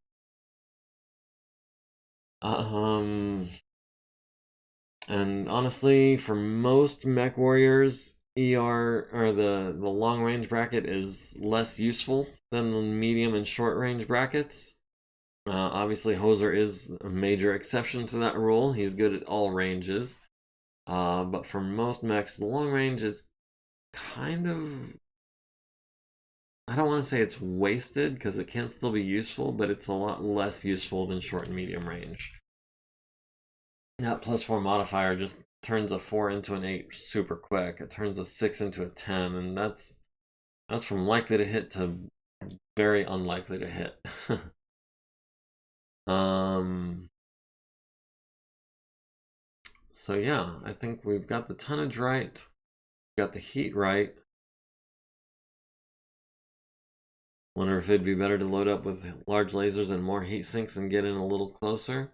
And honestly, for most mech warriors, ER, or the long range bracket, is less useful than the medium and short range brackets. Obviously, Hoser is a major exception to that rule. He's good at all ranges. But for most mechs, the long range is kind of... I don't want to say it's wasted, because it can still be useful, but it's a lot less useful than short and medium range. That +4 modifier just turns a 4 into an 8 super quick. It turns a 6 into a 10, and that's from likely to hit to very unlikely to hit. So yeah, I think we've got the tonnage right, got the heat right. Wonder if it'd be better to load up with large lasers and more heat sinks and get in a little closer.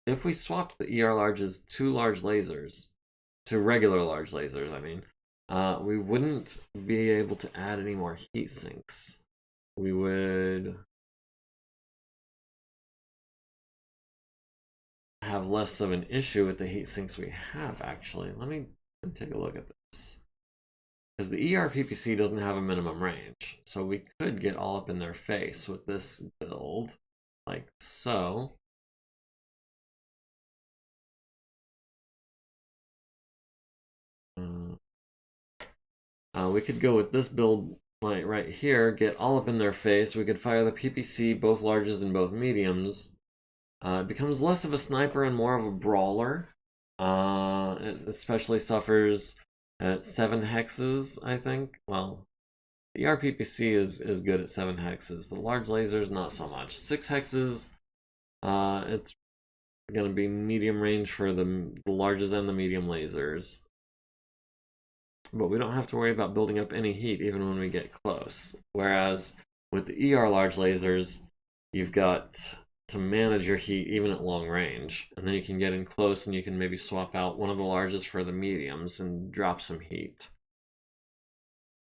If we swapped the ER larges to large lasers, to regular large lasers, I mean, we wouldn't be able to add any more heat sinks. We would have less of an issue with the heat sinks we have, actually. Let me take a look at this. Because the ER PPC doesn't have a minimum range, so we could get all up in their face with this build, like so. We could go with this build like right here, get all up in their face. We could fire the PPC, both larges and both mediums. It becomes less of a sniper and more of a brawler. It especially suffers at 7 hexes, I think. Well, the RPPC is good at 7 hexes. The large lasers, not so much. 6 hexes, it's going to be medium range for the larges and the medium lasers. But we don't have to worry about building up any heat even when we get close. Whereas with the ER large lasers, you've got to manage your heat even at long range. And then you can get in close and you can maybe swap out one of the larges for the mediums and drop some heat.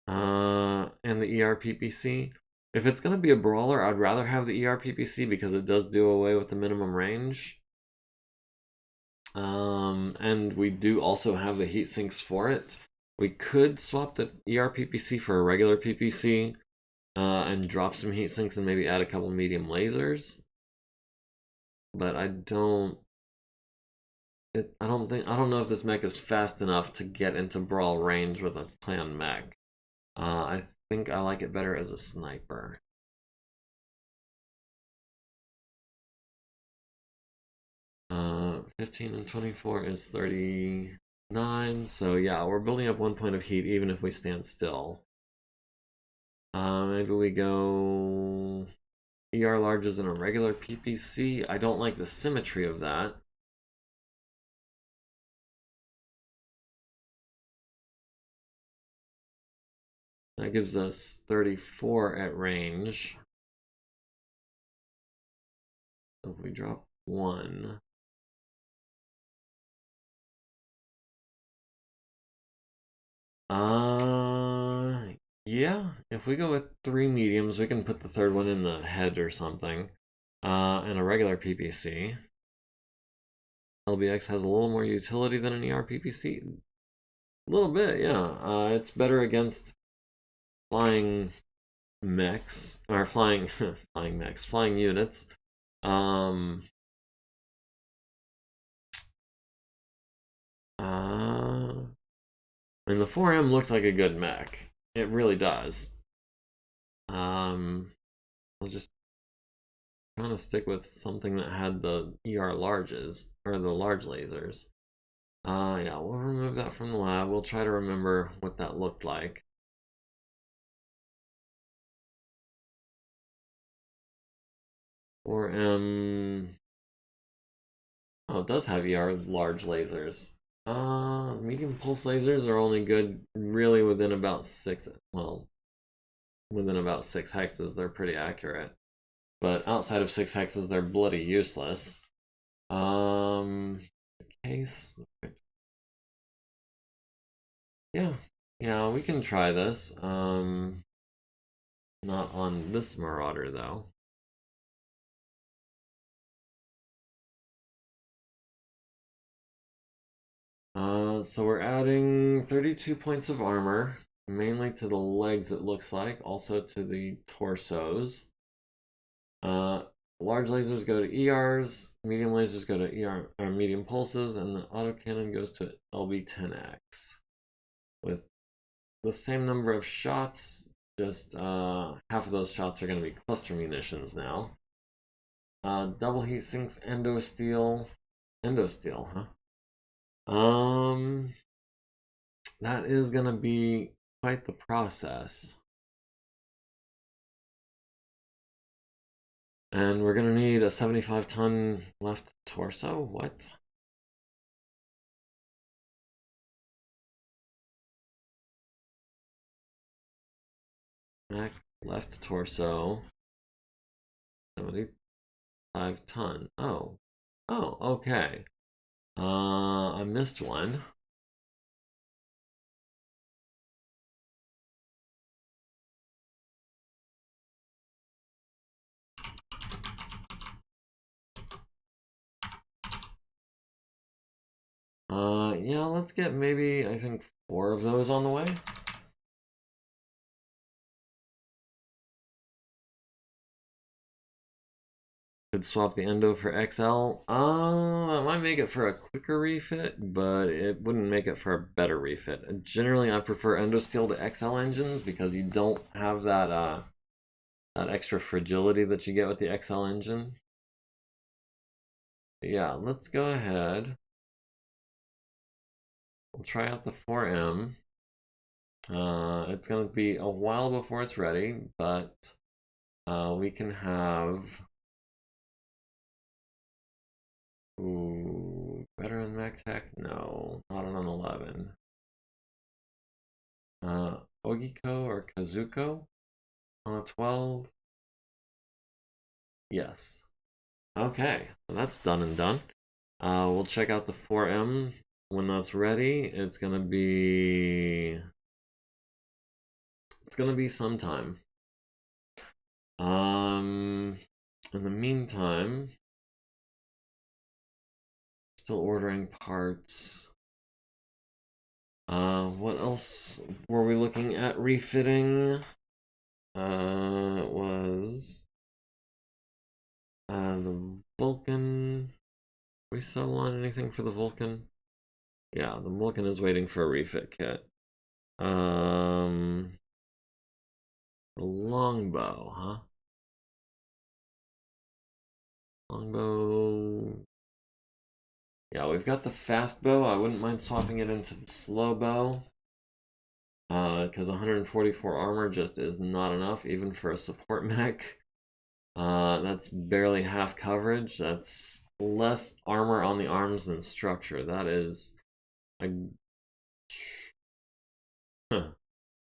And the ERPPC. If it's going to be a brawler, I'd rather have the ERPPC because it does do away with the minimum range. And we do also have the heat sinks for it. We could swap the ERPPC for a regular PPC and drop some heat sinks and maybe add a couple medium lasers. But I don't know if this mech is fast enough to get into brawl range with a clan mech. I think I like it better as a sniper. Uh, 15 and 24 is 39. So yeah, we're building up 1 point of heat even if we stand still. Maybe we go ER larges in a regular PPC. I don't like the symmetry of that. That gives us 34 at range. So if we drop 1. Yeah, if we go with 3 mediums, we can put the third one in the head or something. And a regular PPC. LBX has a little more utility than an ER PPC. A little bit, yeah. It's better against flying mechs, or flying mechs, flying units. I mean, the 4M looks like a good mech. It really does. I was just trying to stick with something that had the ER larges, or the large lasers. Yeah, we'll remove that from the lab. We'll try to remember what that looked like. Or oh, it does have ER large lasers. Medium pulse lasers are only good really within about 6, well, within about 6 hexes, they're pretty accurate. But outside of 6 hexes, they're bloody useless. Case. Yeah, we can try this. Not on this Marauder though. So we're adding 32 points of armor, mainly to the legs it looks like, also to the torsos. Large lasers go to ERs, medium lasers go to ER, or medium pulses, and the autocannon goes to LB10X. With the same number of shots, just half of those shots are going to be cluster munitions now. Double heat sinks, endosteel, huh? That is gonna be quite the process. And we're gonna need a 75-ton left torso? What? Back left torso. 75-ton. Oh. Oh, okay. I missed one. Yeah, let's get maybe, I think, 4 of those on the way. Could swap the endo for XL. That might make it for a quicker refit, but it wouldn't make it for a better refit. Generally, I prefer endosteel to XL engines because you don't have that that extra fragility that you get with the XL engine. Yeah, let's go ahead. We'll try out the 4M. It's going to be a while before it's ready, but we can have... Ooh, better on MekHQ? No, not on an 11. Ogiko or Kazuko on a 12? Yes. Okay, so that's done and done. We'll check out the 4M when that's ready. It's gonna be sometime. In the meantime, still ordering parts. What else were we looking at refitting? It was the Vulcan. We settle on anything for the Vulcan? Yeah, the Vulcan is waiting for a refit kit. The longbow, huh? Longbow. Yeah, we've got the fast bow. I wouldn't mind swapping it into the slow bow. Because 144 armor just is not enough, even for a support mech. That's barely half coverage. That's less armor on the arms than structure. That is a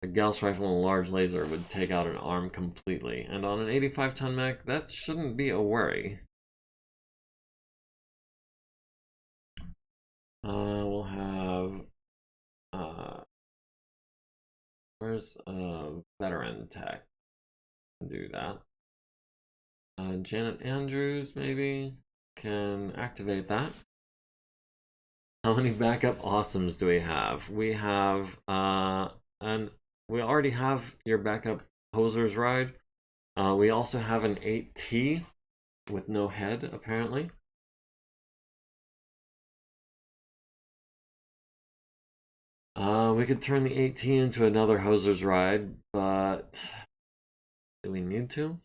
Gauss rifle and a large laser would take out an arm completely. And on an 85-ton mech, that shouldn't be a worry. Where's veteran tech? Do that. Janet Andrews maybe can activate that. How many backup awesomes do we have? We have and we already have your backup hoser's ride. We also have an 8T with no head apparently. We could turn the 8T into another hoser's ride, but do we need to?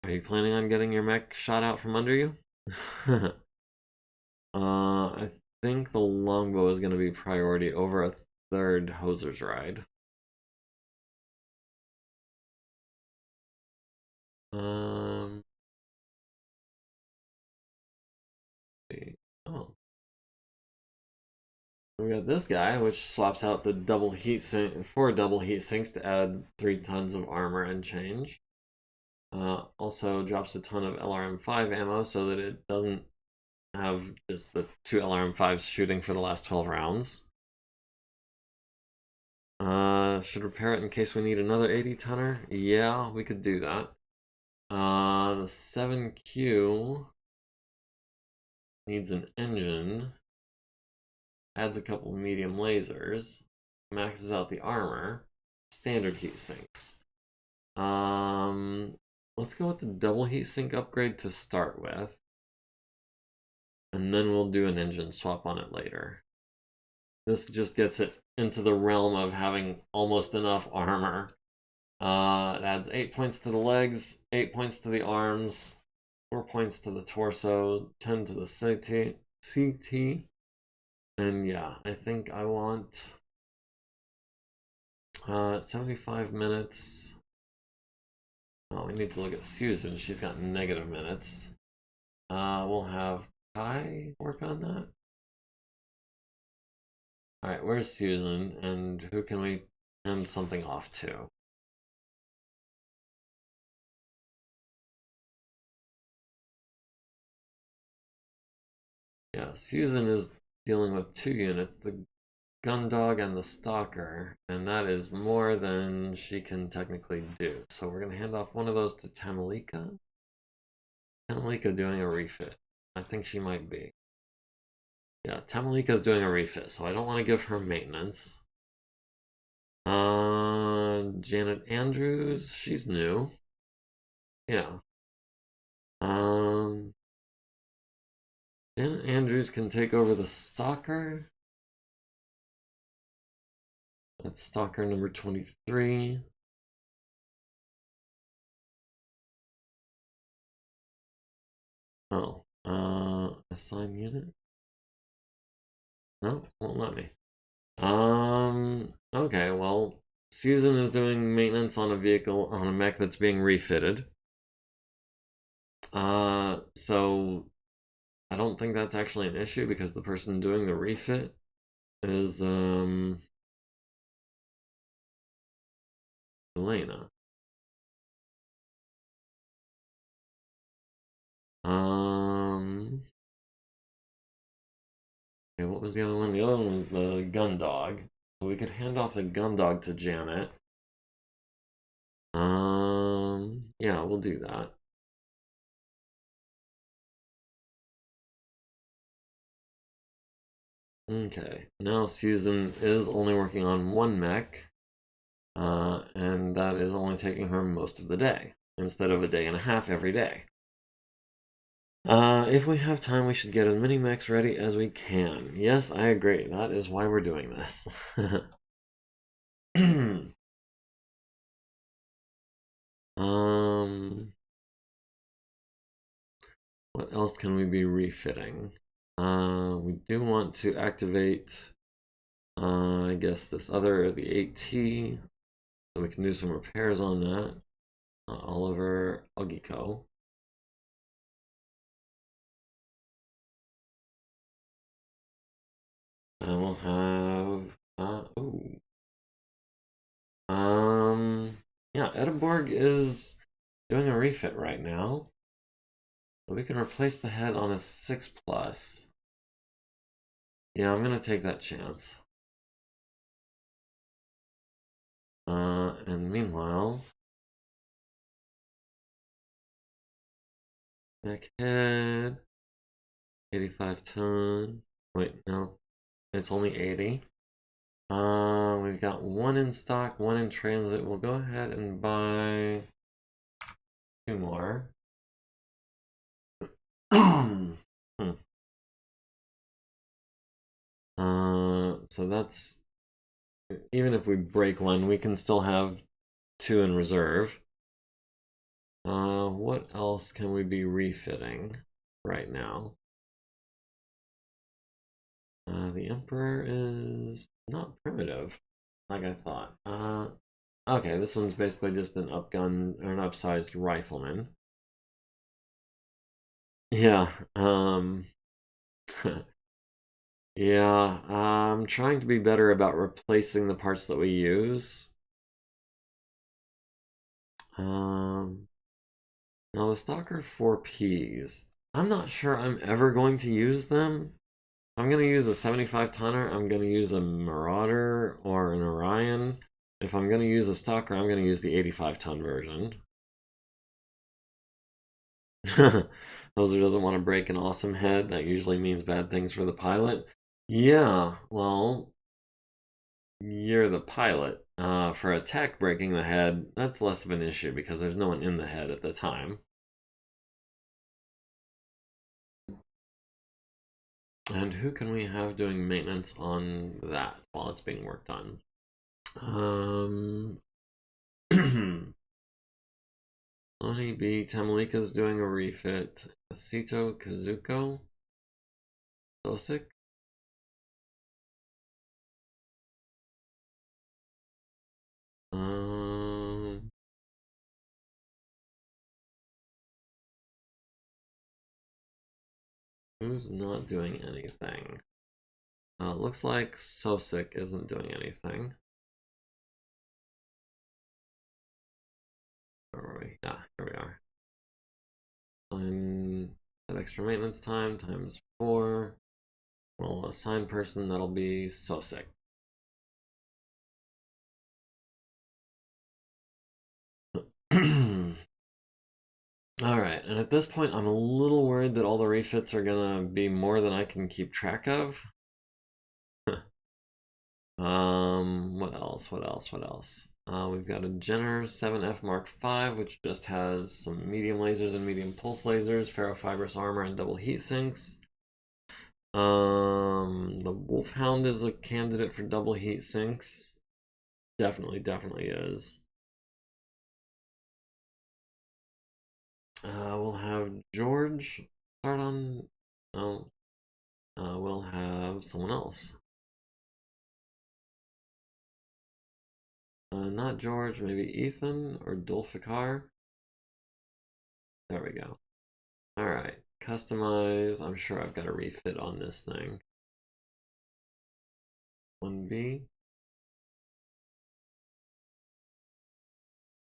Are you planning on getting your mech shot out from under you? I think the longbow is going to be priority over a third hoser's ride. See. Oh. We got this guy, which swaps out the double heat sink, 4 double heat sinks to add 3 tons of armor and change. Also drops a ton of LRM-5 ammo so that it doesn't have just the 2 LRM-5s shooting for the last 12 rounds. Should repair it in case we need another 80 tonner. Yeah, we could do that. The 7Q needs an engine. Adds a couple medium lasers. Maxes out the armor. Standard heat sinks. Let's go with the double heat sink upgrade to start with. And then we'll do an engine swap on it later. This just gets it into the realm of having almost enough armor. It adds 8 points to the legs, 8 points to the arms, 4 points to the torso, 10 to the CT. And yeah, I think I want 75 minutes. Oh, we need to look at Susan. She's got negative minutes. We'll have Kai work on that. Alright, where's Susan? And who can we send something off to? Yeah, Susan is dealing with 2 units, the Gundog and the Stalker, and that is more than she can technically do. So we're going to hand off one of those to Tamalika. Tamalika doing a refit. I think she might be. Yeah, Tamalika's doing a refit, so I don't want to give her maintenance. Janet Andrews, she's new. Yeah. Janet Andrews can take over the Stalker. That's Stalker number 23. Oh, assign unit? No, won't let me. Okay, well, Susan is doing maintenance on a vehicle, on a mech that's being refitted. So I don't think that's actually an issue because the person doing the refit is, Elena. Okay, what was the other one? The other one was the Gundog. So we could hand off the Gundog to Janet. Yeah, we'll do that. Okay, now Susan is only working on 1 mech, and that is only taking her most of the day, instead of a day and a half every day. If we have time, we should get as many mechs ready as we can. Yes, I agree. That is why we're doing this. What else can we be refitting? We do want to activate, I guess the 8T, so we can do some repairs on that. Oliver Ogiko. And we'll have, yeah, Edinburgh is doing a refit right now. So we can replace the head on a 6+. Yeah, I'm gonna take that chance. And meanwhile, back head, 85 tons. Wait, no, it's only 80. We've got one in stock, one in transit. We'll go ahead and buy 2 more. So that's, even if we break one, we can still have 2 in reserve. What else can we be refitting right now? The Emperor is not primitive, like I thought. Okay, this one's basically just an upgun, or an upsized rifleman. Yeah, yeah, I'm trying to be better about replacing the parts that we use. Now the Stalker 4Ps. I'm not sure I'm ever going to use them. I'm going to use a 75 tonner, I'm going to use a Marauder or an Orion. If I'm going to use a Stalker, I'm going to use the 85 ton version. Hoser doesn't want to break an awesome head. That usually means bad things for the pilot. Yeah, well, you're the pilot. For a tech breaking the head, that's less of an issue because there's no one in the head at the time. And who can we have doing maintenance on that while it's being worked on? Honeybee Tamalika's doing a refit. Sito Kazuko. Sosik. Who's not doing anything? Looks like Sosik isn't doing anything. Where are we? Yeah, here we are. Assign that extra maintenance time times 4. We'll assign person, that'll be Sosik. Alright, and at this point I'm a little worried that all the refits are gonna be more than I can keep track of. What else? We've got a Jenner 7F Mark V, which just has some medium lasers and medium pulse lasers, ferrofibrous armor, and double heat sinks. The Wolfhound is a candidate for double heat sinks. Definitely is. We'll have George start on. Oh, we'll have someone else. Not George, maybe Ethan or Dulfikar. There we go. Alright, customize. I'm sure I've got a refit on this thing. 1B.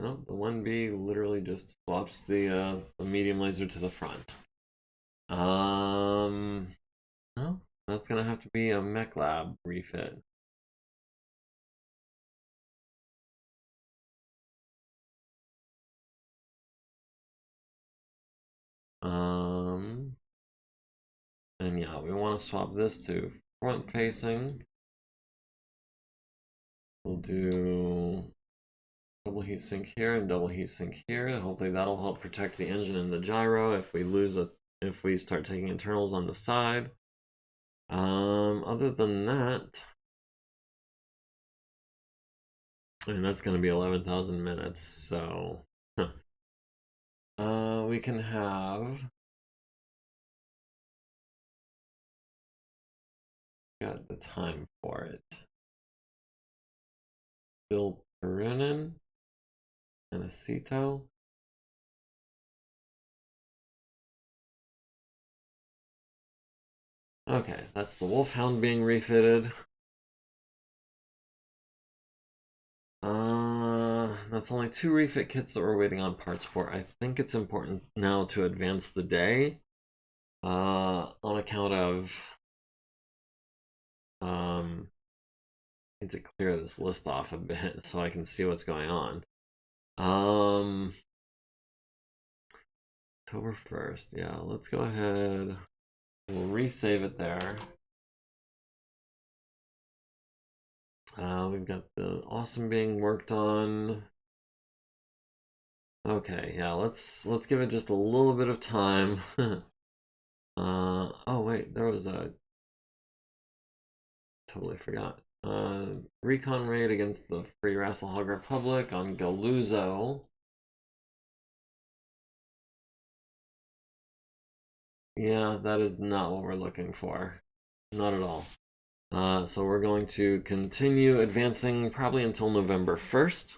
Nope, the 1B literally just swaps the medium laser to the front. No, that's gonna have to be a Mech Lab refit. And yeah, we want to swap this to front facing. We'll do double heat sink here and double heat sink here. Hopefully that'll help protect the engine and the gyro if we start taking internals on the side. Other than that, and that's going to be 11,000 minutes, so we can have got the time for it. Bill Perunin and Acito. Okay, that's the Wolfhound being refitted. That's only 2 refit kits that we're waiting on parts for. I think it's important now to advance the day, on account of need to clear this list off a bit so I can see what's going on. October 1st, yeah, let's go ahead. We'll resave it there. We've got the awesome being worked on. Okay, yeah, let's give it just a little bit of time. Oh wait, there was a totally forgot. Recon raid against the Free Rasalhague Republic on Galuzzo. Yeah, that is not what we're looking for. Not at all. So we're going to continue advancing probably until November 1st.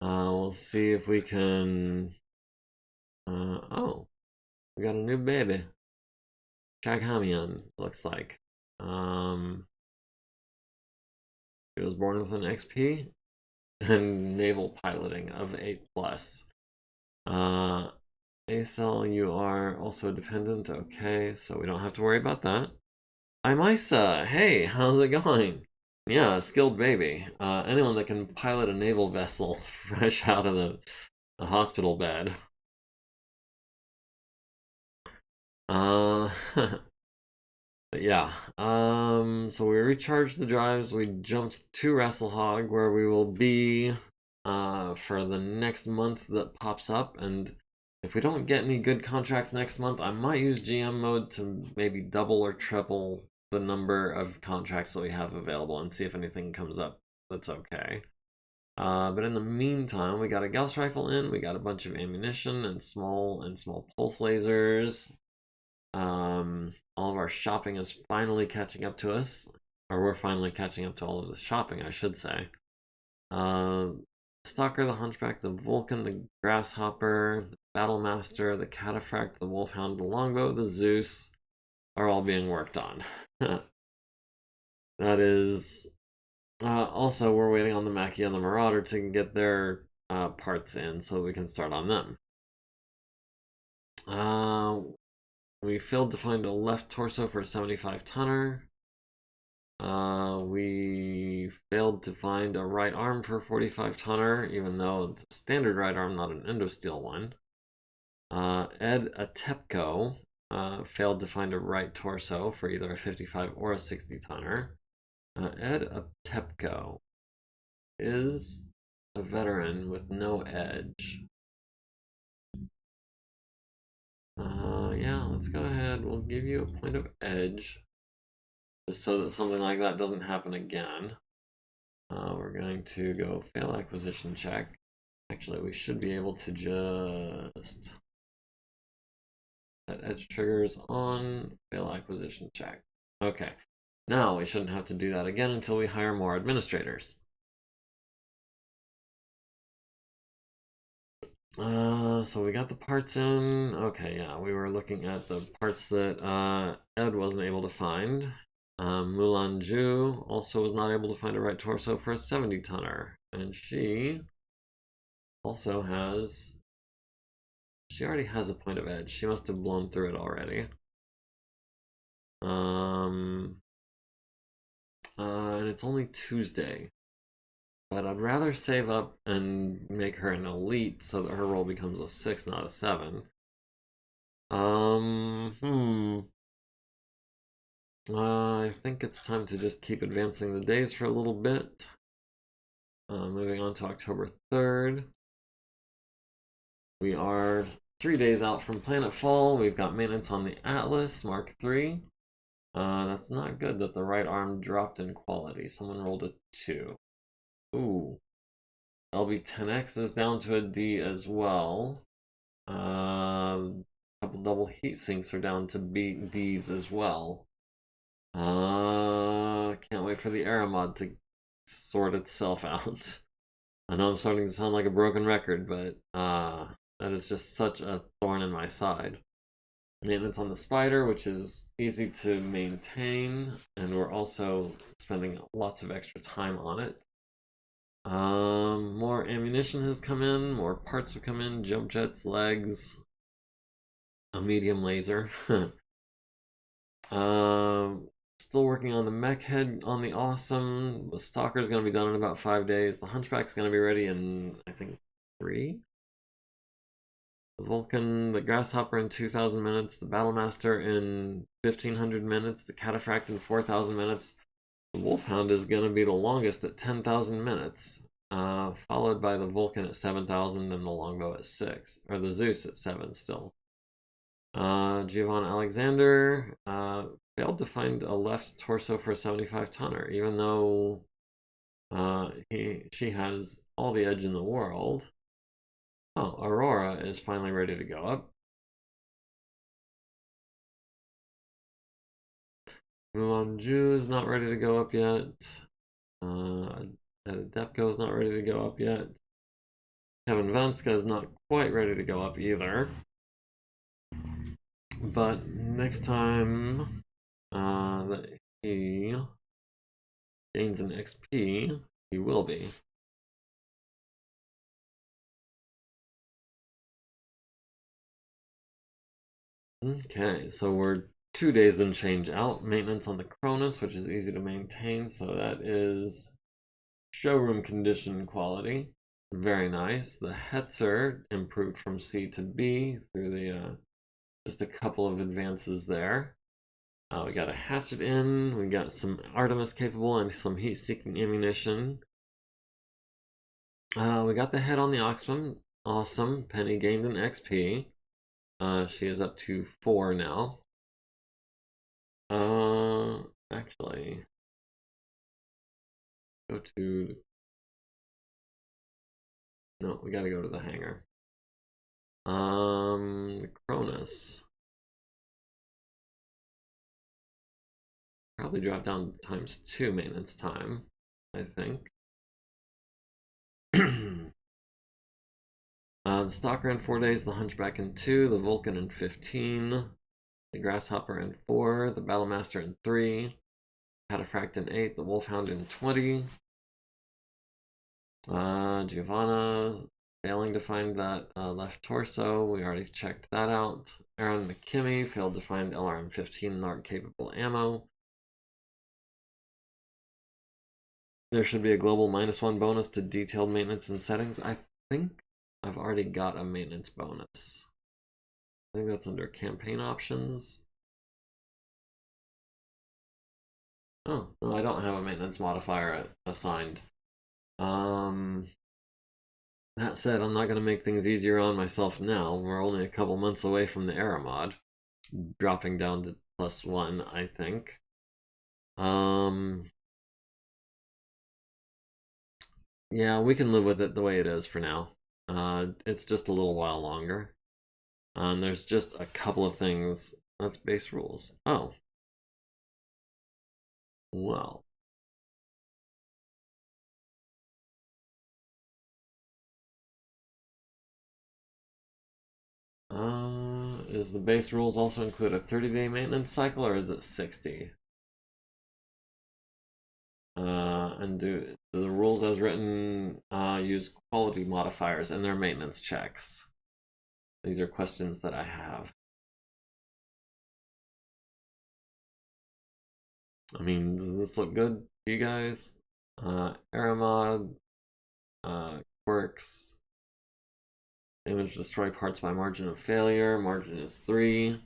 We'll see if we can... oh, we got a new baby. Chaghamian, looks like. She was born with an XP and naval piloting of 8+. ACEL, you are also dependent. Okay, so we don't have to worry about that. Imisa, hey, how's it going? Yeah, skilled baby. Anyone that can pilot a naval vessel fresh out of the hospital bed. But yeah, so we recharged the drives, we jumped to Rasalhague, where we will be for the next month that pops up, and if we don't get any good contracts next month, I might use GM mode to maybe double or triple the number of contracts that we have available and see if anything comes up that's okay. But in the meantime, we got a Gauss rifle in, we got a bunch of ammunition and small pulse lasers. All of our shopping is finally catching up to us, or we're finally catching up to all of the shopping, I should say. Stalker, the Hunchback, the Vulcan, the Grasshopper, the Battlemaster, the Cataphract, the Wolfhound, the Longbow, the Zeus are all being worked on. That is... also, we're waiting on the Mackie and the Marauder to get their parts in so we can start on them. We failed to find a left torso for a 75-tonner. We failed to find a right arm for a 45-tonner, even though it's a standard right arm, not an endosteel one. Ed Atepko failed to find a right torso for either a 55 or a 60-tonner. Ed Atepko is a veteran with no edge. Yeah, let's go ahead. We'll give you a point of edge, just so that something like that doesn't happen again. We're going to go fail acquisition check. Actually, we should be able to just set edge triggers on, fail acquisition check. Okay, now we shouldn't have to do that again until we hire more administrators. So we got the parts in. Okay, yeah, we were looking at the parts that Ed wasn't able to find. Mulan Ju also was not able to find a right torso for a 70-tonner, and she also has... she already has a point of edge. She must have blown through it already. And it's only Tuesday. But I'd rather save up and make her an elite so that her roll becomes a 6, not a 7. I think it's time to just keep advancing the days for a little bit. Moving on to October 3rd. We are 3 days out from Planetfall. We've got maintenance on the Atlas Mark III. That's not good that the right arm dropped in quality. Someone rolled a 2. Ooh. LB10X is down to a D as well. A couple double heat sinks are down to Ds as well. Can't wait for the era mod to sort itself out. I know I'm starting to sound like a broken record, but that is just such a thorn in my side. Maintenance on the Spider, which is easy to maintain, and we're also spending lots of extra time on it. More ammunition has come in, more parts have come in, jump jets, legs, a medium laser. still working on the mech head on the Awesome. The Stalker is going to be done in about 5 days. The Hunchback's going to be ready in, I think, 3. The Vulcan, the Grasshopper in 2,000 minutes. The Battlemaster in 1,500 minutes. The Cataphract in 4,000 minutes. The Wolfhound is going to be the longest at 10,000 minutes. Followed by the Vulcan at 7,000 and the Longbow at 6. Or the Zeus at 7 still. Giovanna Alexander failed to find a left torso for a 75-tonner, even though she has all the edge in the world. Oh, Aurora is finally ready to go up. Mulan Ju is not ready to go up yet. Adepko is not ready to go up yet. Kevin Vanska is not quite ready to go up either. But next time that he gains an XP, he will be. Okay, so we're 2 days and change out. Maintenance on the Cronus, which is easy to maintain, so that is showroom condition quality. Very nice. The Hetzer improved from C to B through the just a couple of advances there. We got a hatchet in, we got some Artemis capable and some heat-seeking ammunition. We got the head on the Oxman. Awesome. Penny gained an XP. She is up to 4 now. Actually, go to... No, we gotta go to the hangar. The Cronus. Probably drop down ×2 maintenance time, I think. The Stalker in 4 days, the Hunchback in 2, the Vulcan in 15, the Grasshopper in 4, the Battlemaster in 3, Cataphract in 8, the Wolfhound in 20. Giovanna failing to find that left torso. We already checked that out. Aaron McKimmy failed to find LRM-15 NARC capable ammo. There should be a global -1 bonus to detailed maintenance and settings. I think I've already got a maintenance bonus. I think that's under campaign options. Oh, no, I don't have a maintenance modifier assigned. That said, I'm not going to make things easier on myself now. We're only a couple months away from the era mod, dropping down to +1, I think. Yeah, we can live with it the way it is for now. It's just a little while longer. There's just a couple of things. That's base rules. Oh. Well. Is the base rules also include a 30-day maintenance cycle, or is it 60? And do the rules as written use quality modifiers in their maintenance checks? These are questions that I have. I mean, does this look good to you guys? Era mod, quirks, damage destroy parts by margin of failure. Margin is 3.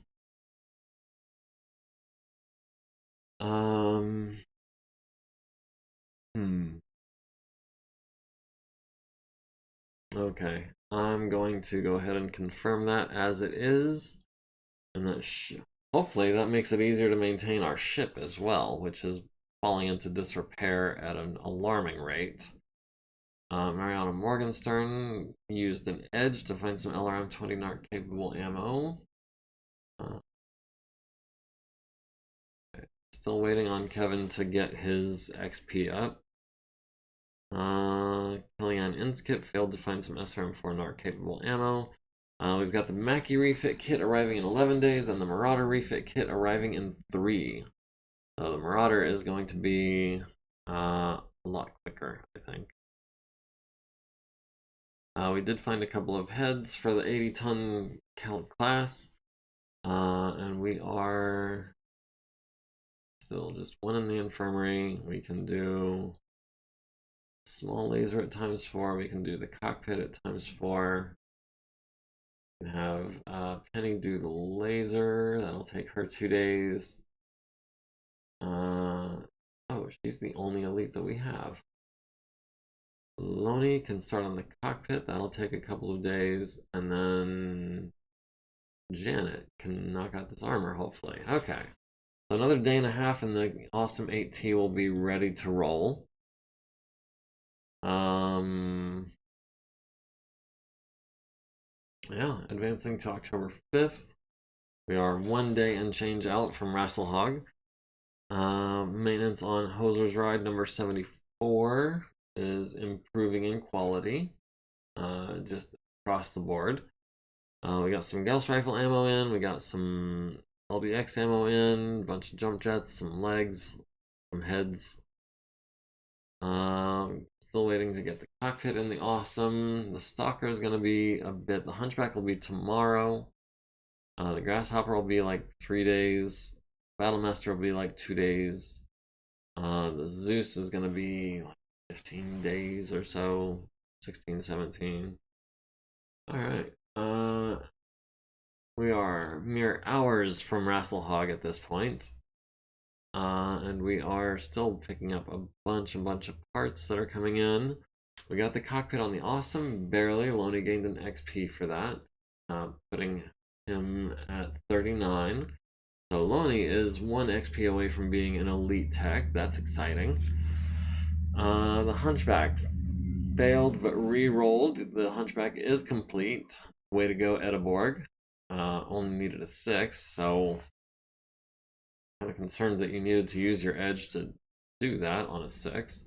Okay, I'm going to go ahead and confirm that as it is, and that hopefully that makes it easier to maintain our ship as well, which is falling into disrepair at an alarming rate. Mariana Morgenstern used an edge to find some LRM-20 NARC capable ammo. Still waiting on Kevin to get his XP up. Kellyanne Inskip failed to find some SRM-4 NARC capable ammo. We've got the Mackie refit kit arriving in 11 days and the Marauder refit kit arriving in 3. So the Marauder is going to be a lot quicker, I think. We did find a couple of heads for the 80-ton class, and we are Still just one in the infirmary. We can do small laser at ×4. We can do the cockpit at ×4. We can have Penny do the laser. That'll take her 2 days. Oh, she's the only elite that we have. Loney can start on the cockpit. That'll take a couple of days. And then Janet can knock out this armor, hopefully. Okay. So another day and a half and the awesome 8T will be ready to roll. Yeah, advancing to October 5th. We are 1 day and change out from Rasalhague. Maintenance on Hoser's Ride number 74 is improving in quality, just across the board. We got some Gauss rifle ammo in, we got some LBX ammo in, a bunch of jump jets, some legs, some heads. Still waiting to get the cockpit in the awesome. The stalker is going to be a bit. The hunchback will be tomorrow. The grasshopper will be like 3 days. Battlemaster will be like 2 days. The Zeus is going to be like 15 days or so. 16, 17. Alright. We are mere hours from Rasalhague at this point. And we are still picking up a bunch of parts that are coming in. We got the cockpit on the awesome, barely. Loney gained an XP for that, putting him at 39. So Loney is 1 XP away from being an elite tech. That's exciting. The hunchback failed but re-rolled. The hunchback is complete. Way to go, Edeborg. Only needed a 6, so kind of concerned that you needed to use your edge to do that on a 6.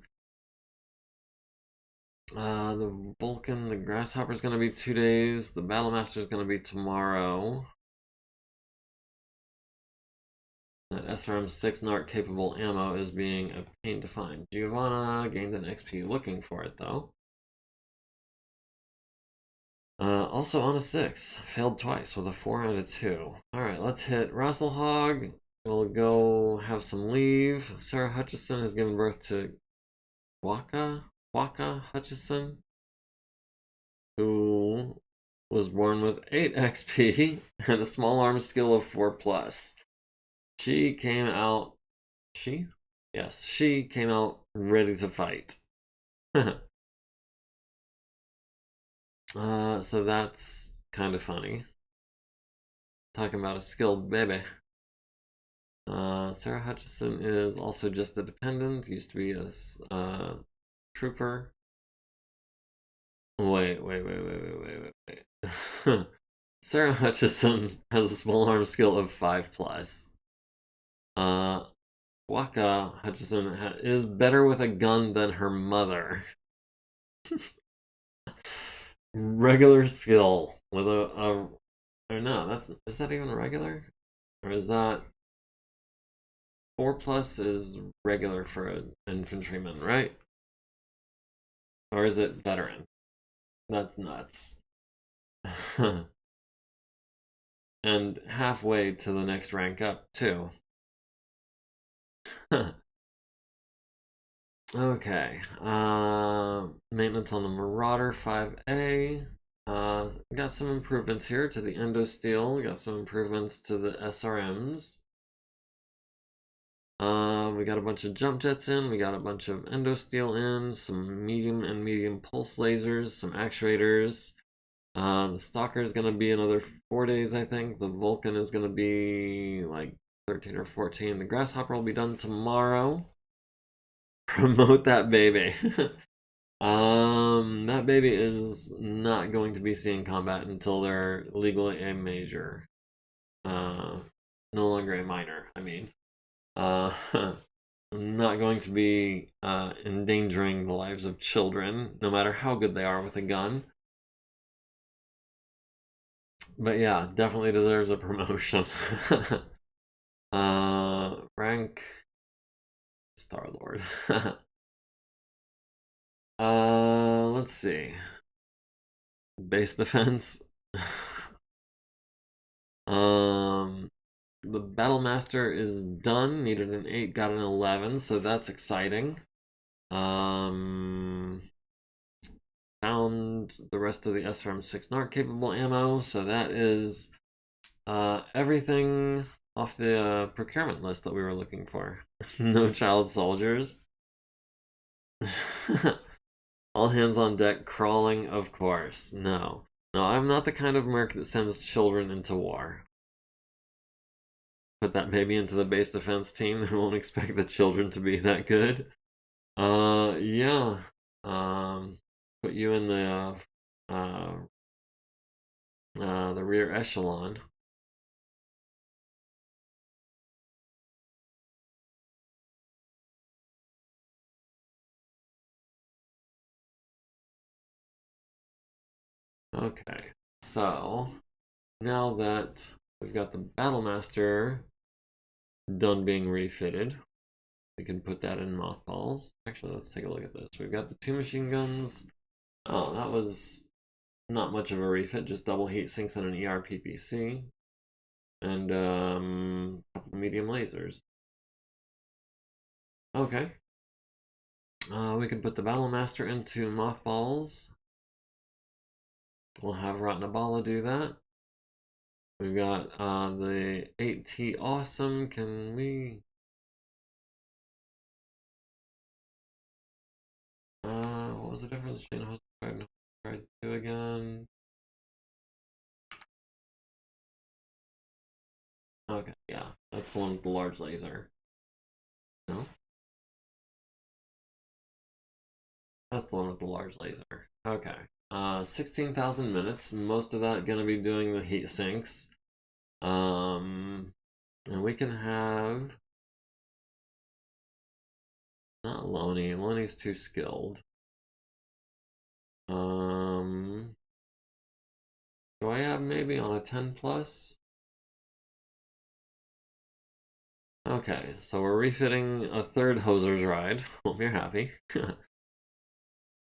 The Vulcan, the Grasshopper is going to be 2 days. The Battlemaster is going to be tomorrow. That SRM 6 NARC capable ammo is being a pain to find. Giovanna gained an XP looking for it though. Also on a 6, failed twice with a 4 and a 2. Alright, let's hit Rasalhague. We'll go have some leave. Sarah Hutchison has given birth to Waka Hutchison, who was born with 8 XP and a small arms skill of 4+. She came out. Yes, she came out ready to fight. So that's kind of funny. Talking about a skilled baby. Sarah Hutchison is also just a dependent. Used to be a trooper. Wait. Sarah Hutchison has a small arm skill of 5+. Waka Hutchison is better with a gun than her mother. Regular skill with or no, is that even regular? Or is that 4+ is regular for an infantryman, right? Or is it veteran? That's nuts. And halfway to the next rank up, too. Okay. Maintenance on the Marauder 5A. Got some improvements here to the Endo Steel. Got some improvements to the SRMs. We got a bunch of jump jets in. We got a bunch of Endo Steel in. Some medium and medium pulse lasers. Some actuators. The Stalker is going to be another 4 days, I think. The Vulcan is going to be like 13 or 14. The Grasshopper will be done tomorrow. Promote that baby. That baby is not going to be seeing combat until they're legally a major. No longer a minor, I mean. Not going to be endangering the lives of children, no matter how good they are with a gun. But yeah, definitely deserves a promotion. Rank Star-Lord. Let's see. Base defense. The Battlemaster is done. Needed an 8, got an 11, so that's exciting. Found the rest of the SRM-6 NARC capable ammo, so that is everything off the procurement list that we were looking for. No child soldiers. All hands on deck, crawling, of course. No. No, I'm not the kind of merc that sends children into war. Put that baby into the base defense team and won't expect the children to be that good. Yeah. Put you in the rear echelon. Okay, so now that we've got the Battlemaster done being refitted, we can put that in mothballs. Actually, let's take a look at this. We've got the 2 machine guns. Oh, that was not much of a refit, just double heat sinks and an ERPPC. And a couple medium lasers. Okay. We can put the Battlemaster into mothballs. We'll have Ratnabala do that. We've got the 8T Awesome. Can we... what was the difference between Host and Host 2 again? Okay, yeah, that's the one with the large laser. No? That's the one with the large laser. Okay. 16,000 minutes. Most of that gonna be doing the heat sinks. And we can have... Not Loney. Loney's too skilled. Do I have maybe on a 10 plus? Okay, so we're refitting a third Hoser's ride. Hope you're happy.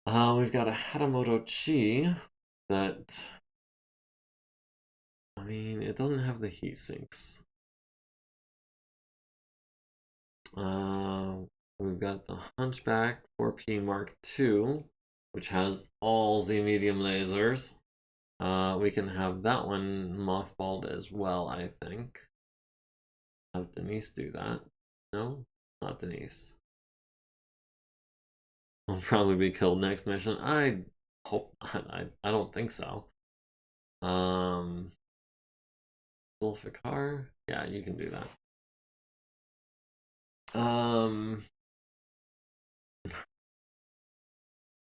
We've got a Hatamoto Chi that... I mean, it doesn't have the heat sinks. We've got the Hunchback 4P Mark II, which has all the medium lasers. We can have that one mothballed as well, I think. Have Denise do that. No, not Denise. Will probably be killed next mission. I hope not. I don't think so. Zulfikar? Yeah, you can do that.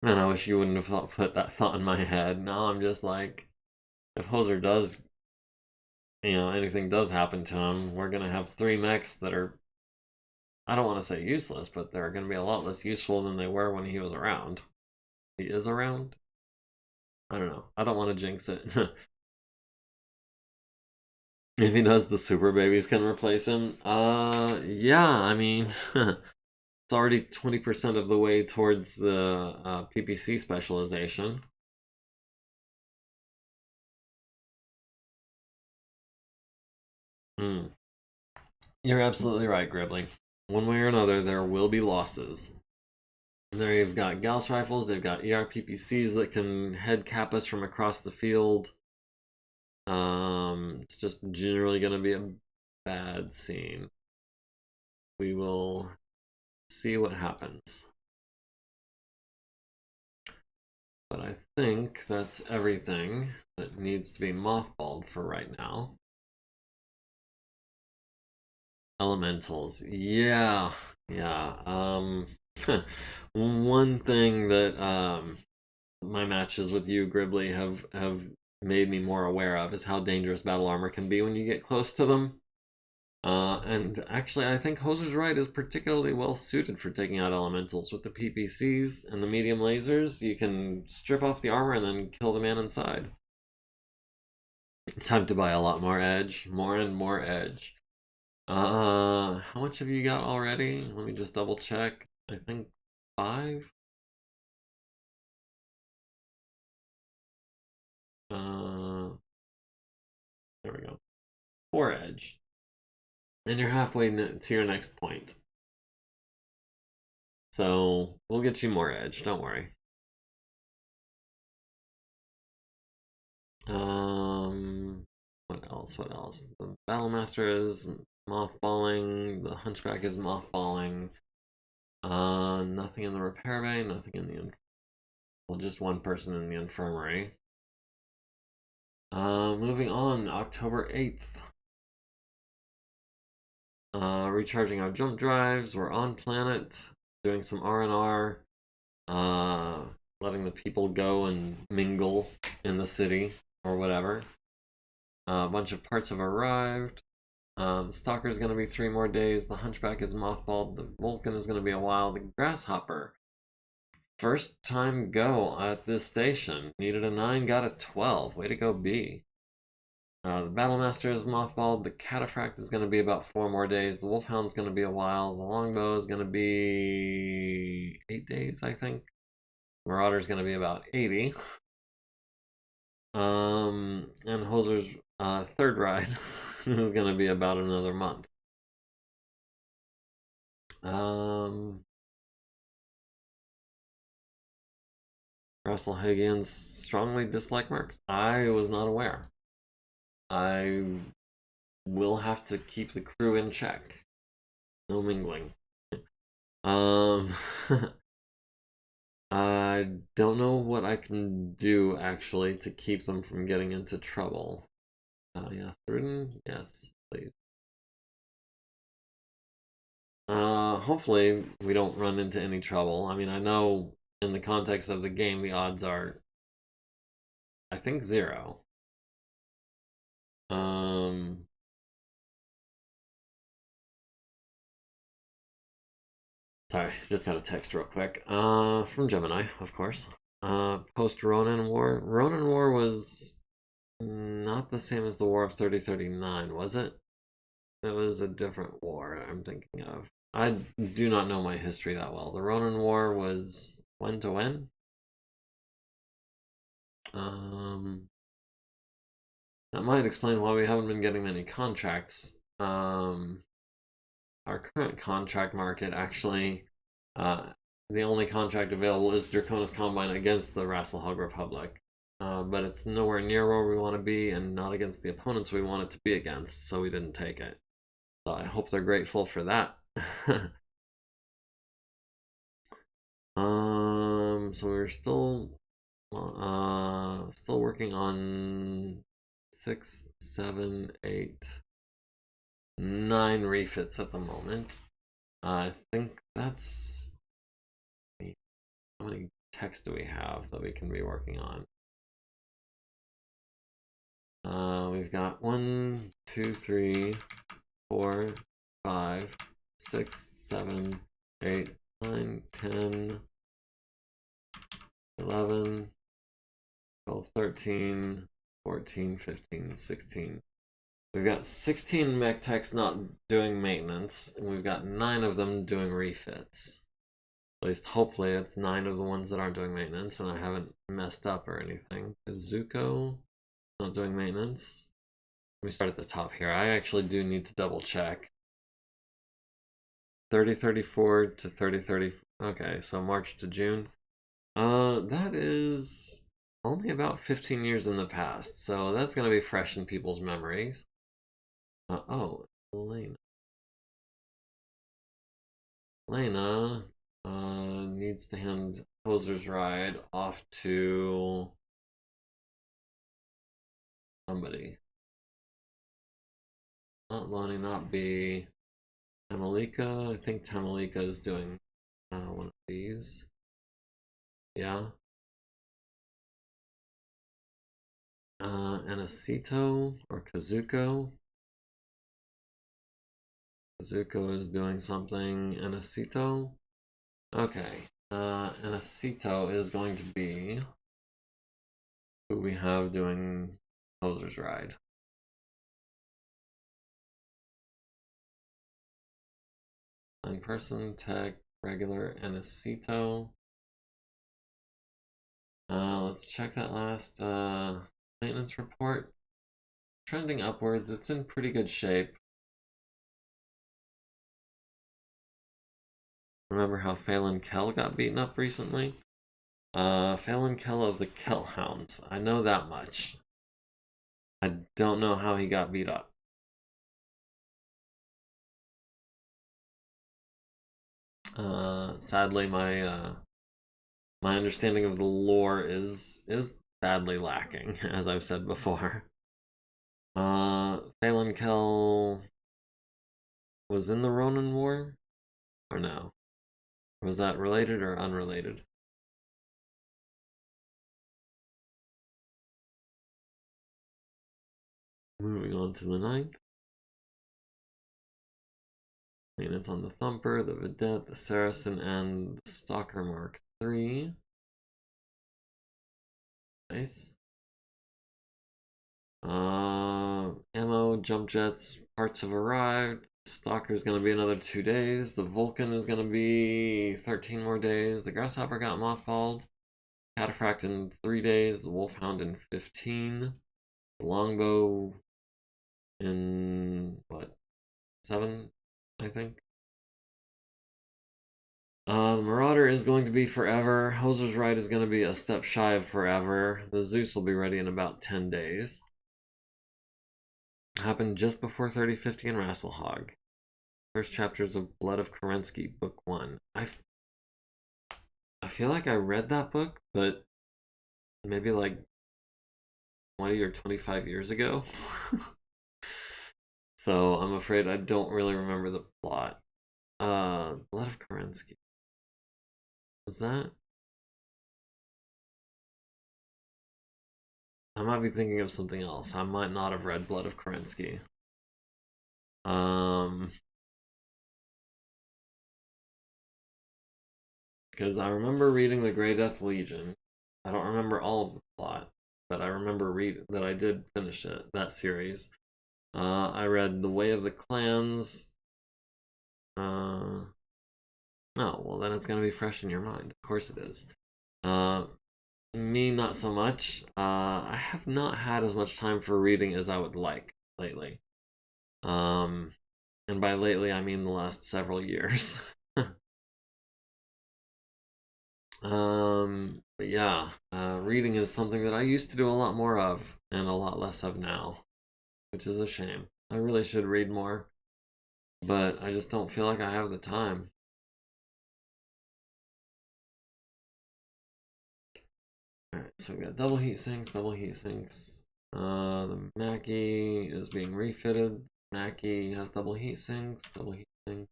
Man, I wish you wouldn't have put that thought in my head. Now I'm just like, if Hoser does, anything does happen to him, we're gonna have 3 mechs that are, I don't want to say useless, but they're gonna be a lot less useful than they were when he was around. He is around? I don't know. I don't want to jinx it. If he does, the super babies can replace him. Yeah, I mean, it's already 20% of the way towards the PPC specialization. You're absolutely right, Gribbly. One way or another, there will be losses. There you've got Gauss rifles, they've got ERPPCs that can head cap us from across the field. It's just generally going to be a bad scene. We will see what happens. But I think that's everything that needs to be mothballed for right now. Elementals, yeah. One thing that my matches with you, Gribbly, have made me more aware of is how dangerous battle armor can be when you get close to them. And actually, I think Hoser's Ride is particularly well suited for taking out elementals. With the PPCs and the medium lasers, you can strip off the armor and then kill the man inside. Time to buy a lot more edge. More and more edge. How much have you got already? Let me just double check. I think 5? There we go. 4 edge. And you're halfway to your next point. So we'll get you more edge, don't worry. What else? What else? The Battlemaster is mothballing. The Hunchback is mothballing. Nothing in the repair bay. Nothing in the well, just one person in the infirmary. Moving on, October 8th. Recharging our jump drives. We're on planet, doing some R&R. Letting the people go and mingle in the city or whatever. A bunch of parts have arrived. The Stalker is going to be 3 more days. The Hunchback is mothballed. The Vulcan is going to be a while. The Grasshopper, first time go at this station. Needed a 9, got a 12. Way to go, B. The Battlemaster is mothballed. The Cataphract is going to be about 4 more days. The Wolfhound is going to be a while. The Longbow is going to be 8 days, I think. Marauder is going to be about 80. And Hoser's third ride is going to be about another month. Rasalhagians strongly dislike mercs. I was not aware. I will have to keep the crew in check. No mingling. I don't know what I can do actually to keep them from getting into trouble. Yes, written. Yes, please. Hopefully we don't run into any trouble. I mean, I know in the context of the game, the odds are, I think, 0. Sorry, just got a text real quick. From Gemini, of course. Post Ronin War. Ronin War was not the same as the War of 3039, was it? It was a different war I'm thinking of. I do not know my history that well. The Ronin War was when to when? That might explain why we haven't been getting many contracts. Our current contract market actually, the only contract available is Draconis Combine against the Rasalhague Republic. But it's nowhere near where we want to be and not against the opponents we want it to be against, so we didn't take it. So I hope they're grateful for that. So we're still working on 6, 7, 8, 9 refits at the moment. I think that's... How many techs do we have that we can be working on? We've got 1, 2, 3, 4, 5, 6, 7, 8, 9, 10, 11, 12, 13, 14, 15, 16. We've got 16 mech techs not doing maintenance, and we've got 9 of them doing refits. At least hopefully it's 9 of the ones that aren't doing maintenance, and I haven't messed up or anything. Zuko not doing maintenance. Let me start at the top here. I actually do need to double check. 3034 to 3030. Okay, so March to June. That is only about 15 years in the past, so that's going to be fresh in people's memories. Oh, Elena. Elena needs to hand Hoser's ride off to somebody. Not Lonnie, not B. Tamalika. I think Tamalika is doing one of these. Yeah. Anacito or Kazuko. Kazuko is doing something. Anacito. Okay. Anacito is going to be who we have doing Hoser's ride. Person, tech, regular, Anacito. Let's check that last maintenance report. Trending upwards. It's in pretty good shape. Remember how Phelan Kell got beaten up recently? Phelan Kell of the Kellhounds. I know that much. I don't know how he got beat up. Sadly, my understanding of the lore is badly lacking, as I've said before. Phelan Kell was in the Ronin War, or no? Was that related or unrelated? Moving on to the 9th. Maintenance on the Thumper, the Vedette, the Saracen, and the Stalker Mark III. Nice. Ammo, jump jets, parts have arrived. Stalker's gonna be another 2 days. The Vulcan is gonna be 13 more days. The Grasshopper got mothballed. Cataphract in 3 days. The Wolfhound in 15. The Longbow in what? 7, I think. The Marauder is going to be forever. Hoser's Ride is going to be a step shy of forever. The Zeus will be ready in about 10 days. Happened just before 3050 in Rasalhague. First chapters of Blood of Kerensky, Book 1. I feel like I read that book, but maybe like 20 or 25 years ago. So I'm afraid I don't really remember the plot. Blood of Kerensky. Was that? I might be thinking of something else. I might not have read Blood of Kerensky. Because I remember reading The Grey Death Legion. I don't remember all of the plot, but I remember that I did finish that series. I read The Way of the Clans. Oh, well, then it's going to be fresh in your mind. Of course it is. Me, not so much. I have not had as much time for reading as I would like lately. And by lately, I mean the last several years. But yeah, reading is something that I used to do a lot more of and a lot less of now, which is a shame. I really should read more, but I just don't feel like I have the time. Alright, so we got double heat sinks, double heat sinks. The Mackie is being refitted. Mackie has double heat sinks, double heat sinks.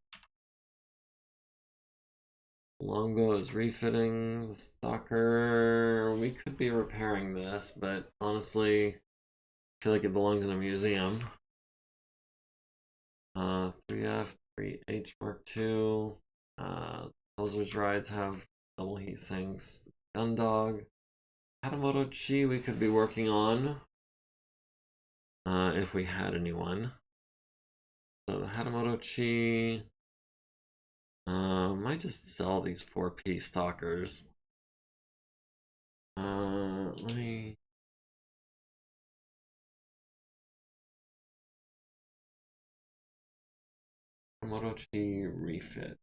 Longbow is refitting. The Stalker, we could be repairing this, but honestly, I feel like it belongs in a museum. 3F, 3H Mark II. Hoser's Rides have double heat sinks. Gundog. Hatamoto Chi we could be working on. If we had anyone. So the Hatamoto Chi. Might just sell these 4P stalkers. Let me. Hatamoto Chi refit.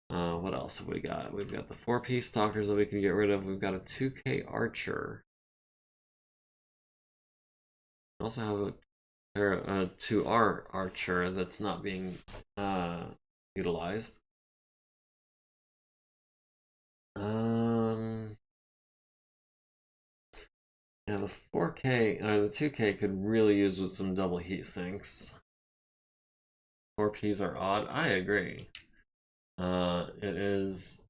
What else have we got? We've got the 4P stalkers that we can get rid of. We've got a 2K archer. We also have a 2R archer that's not being utilized. Yeah, the 4K or the 2K could really use with some double heat sinks. 4Ps are odd. I agree. It is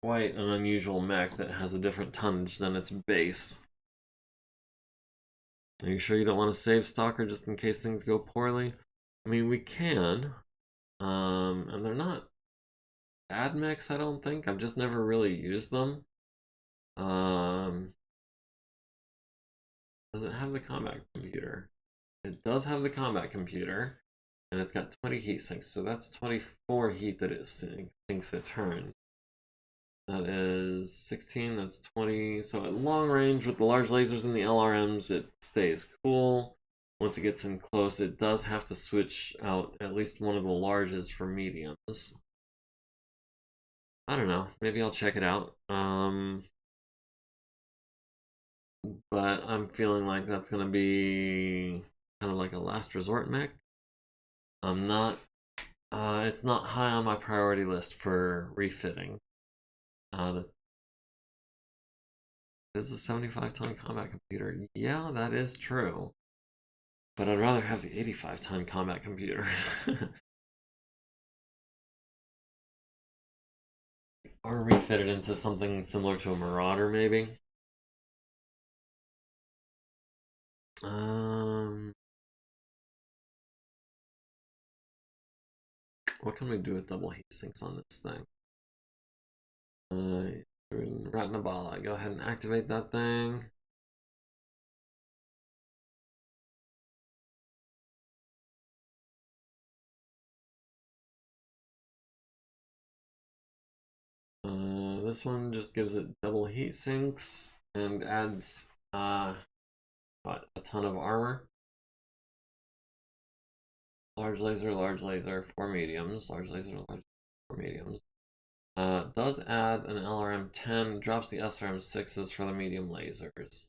quite an unusual mech that has a different tonnage than its base. Are you sure you don't want to save Stalker just in case things go poorly? I mean, we can. And they're not bad mechs, I don't think. I've just never really used them. Does it have the combat computer? It does have the combat computer. And it's got 20 heat sinks, so that's 24 heat that it sinks a turn. That is 16, that's 20. So at long range with the large lasers and the LRMs, it stays cool. once it gets in close, it does have to switch out at least one of the larges for mediums. I don't know. Maybe I'll check it out. But I'm feeling like that's going to be kind of like a last resort mech. I'm not, it's not high on my priority list for refitting. This is a 75-ton combat computer. Yeah, that is true. But I'd rather have the 85-ton combat computer. Or refit it into something similar to a Marauder, maybe. What can we do with double heat sinks on this thing? Ratinabala, go ahead and activate that thing. This one just gives it double heat sinks and adds a ton of armor. Large laser, 4 mediums. Large laser, 4 mediums. Does add an LRM-10, drops the SRM-6s for the medium lasers.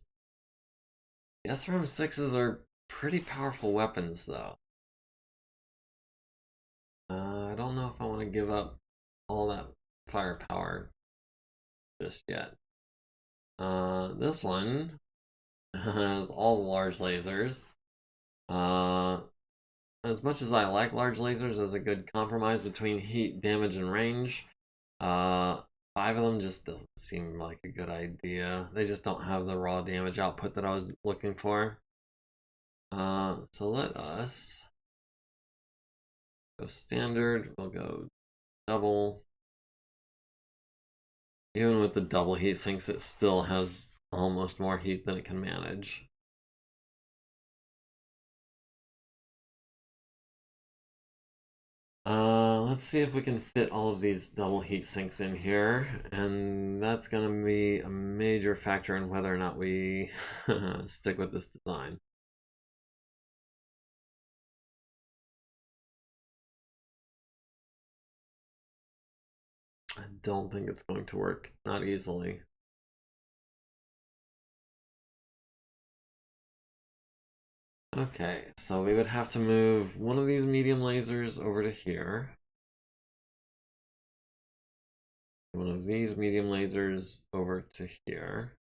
The SRM-6s are pretty powerful weapons, though. I don't know if I want to give up all that firepower just yet. This one has all the large lasers. As much as I like large lasers as a good compromise between heat, damage, and range, 5 of them just doesn't seem like a good idea. They just don't have the raw damage output that I was looking for. So let us go standard. We'll go double. Even with the double heat sinks, it still has almost more heat than it can manage. Let's see if we can fit all of these double heat sinks in here, and that's going to be a major factor in whether or not we stick with this design. I don't think it's going to work, not easily. Okay, so we would have to move one of these medium lasers over to here. One of these medium lasers over to here.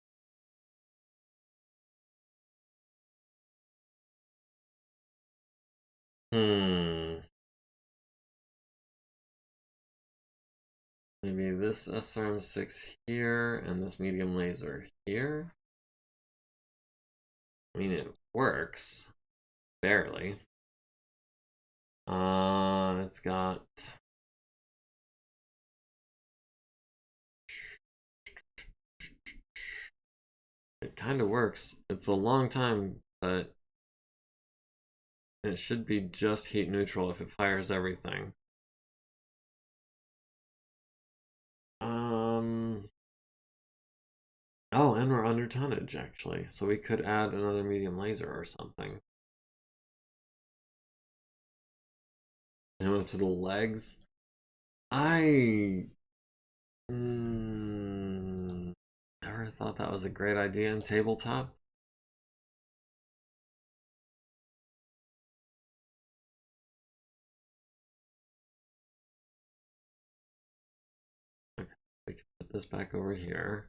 Maybe this SRM-6 here and this medium laser here. I mean, it works. Barely. It's got... It kind of works. It's a long time, but it should be just heat neutral if it fires everything. Oh, and we're under tonnage, actually. So we could add another medium laser or something. Ammo to the legs. I never thought that was a great idea in tabletop. Okay, we can put this back over here.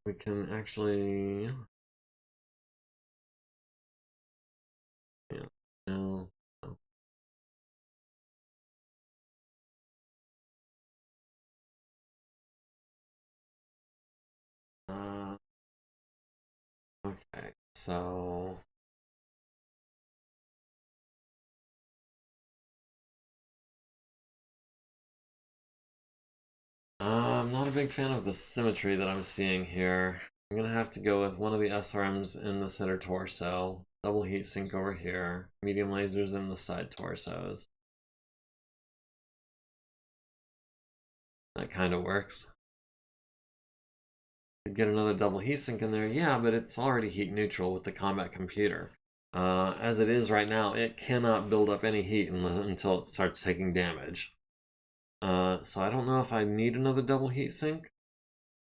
We can actually, yeah, no. Okay, so I'm not a big fan of the symmetry that I'm seeing here. I'm gonna have to go with one of the SRMs in the center torso, double heat sink over here, medium lasers in the side torsos. That kind of works. Could get another double heatsink in there. Yeah, but it's already heat neutral with the combat computer. As it is right now, it cannot build up any heat until it starts taking damage. So I don't know if I need another double heatsink.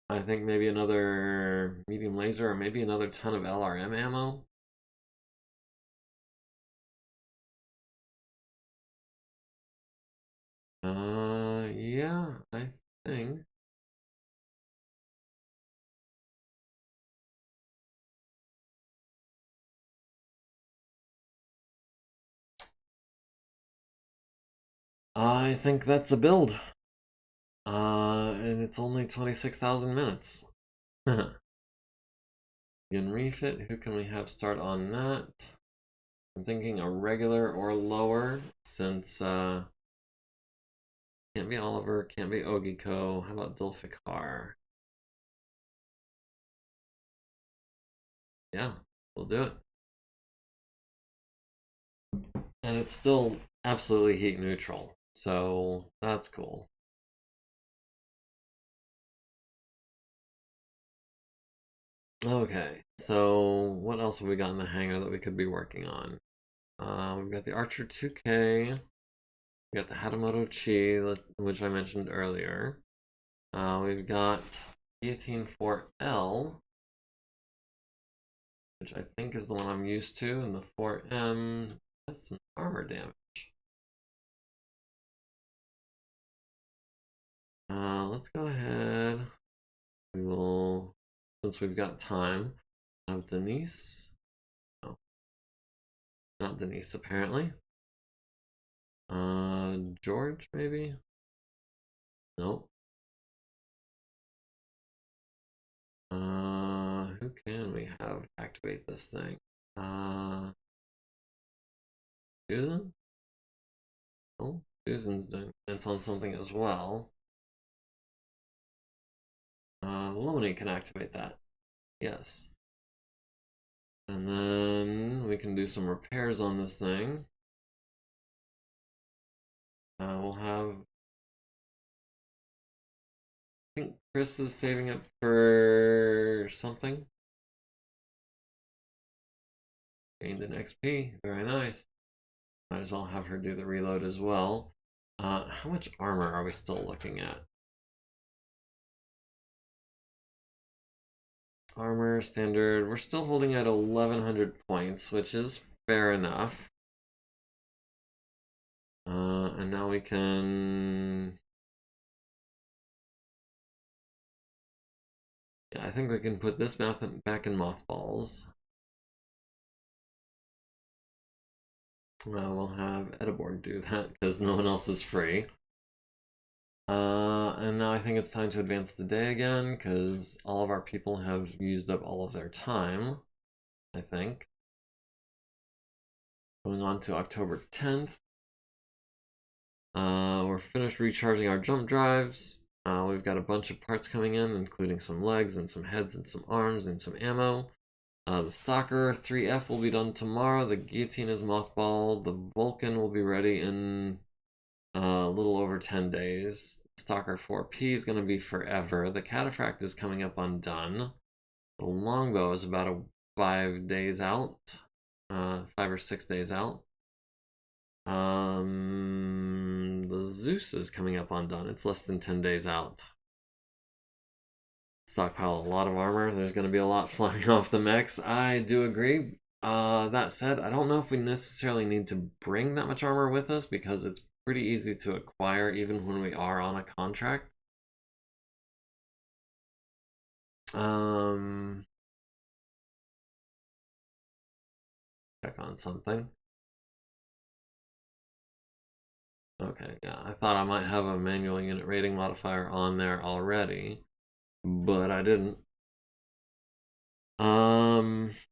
I think maybe another medium laser or maybe another ton of LRM ammo. Yeah, I think. I think that's a build. And it's only 26,000 minutes. In refit, who can we have start on that? I'm thinking a regular or lower, since can't be Oliver, can't be Ogiko. How about Dilfikar? Yeah, we'll do it. And it's still absolutely heat neutral, so that's cool. Okay, so what else have we got in the hangar that we could be working on? We've got the Archer 2K, we got the Hatamoto Chi, which I mentioned earlier. We've got Guillotine 4L, which I think is the one I'm used to, and the 4M has some armor damage. Let's go ahead. We will, since we've got time, have Denise. No, not Denise, apparently. George, maybe? Nope. Who can we have activate this thing? Susan? Oh, Susan's doing it's on something as well. Lumini can activate that. Yes. And then we can do some repairs on this thing. We'll have... I think Chris is saving it for something. Gained an XP. Very nice. Might as well have her do the reload as well. How much armor are we still looking at? Armor, standard. We're still holding at 1100 points, which is fair enough. And now we can... Yeah, I think we can put this back in mothballs. We'll have Ediborg do that because no one else is free. And now I think it's time to advance the day again because all of our people have used up all of their time, I think. Going on to October 10th. We're finished recharging our jump drives. We've got a bunch of parts coming in, including some legs and some heads and some arms and some ammo. The Stalker 3F will be done tomorrow. The Guillotine is mothballed. The Vulcan will be ready in a little over 10 days. Stalker 4P is going to be forever. The Cataphract is coming up undone. The Longbow is about 5 days out. 5 or 6 days out. The Zeus is coming up undone. It's less than 10 days out. Stockpile a lot of armor. There's going to be a lot flying off the mechs. I do agree. That said, I don't know if we necessarily need to bring that much armor with us because it's pretty easy to acquire even when we are on a contract. Check on something. Okay, yeah, I thought I might have a manual unit rating modifier on there already, but I didn't.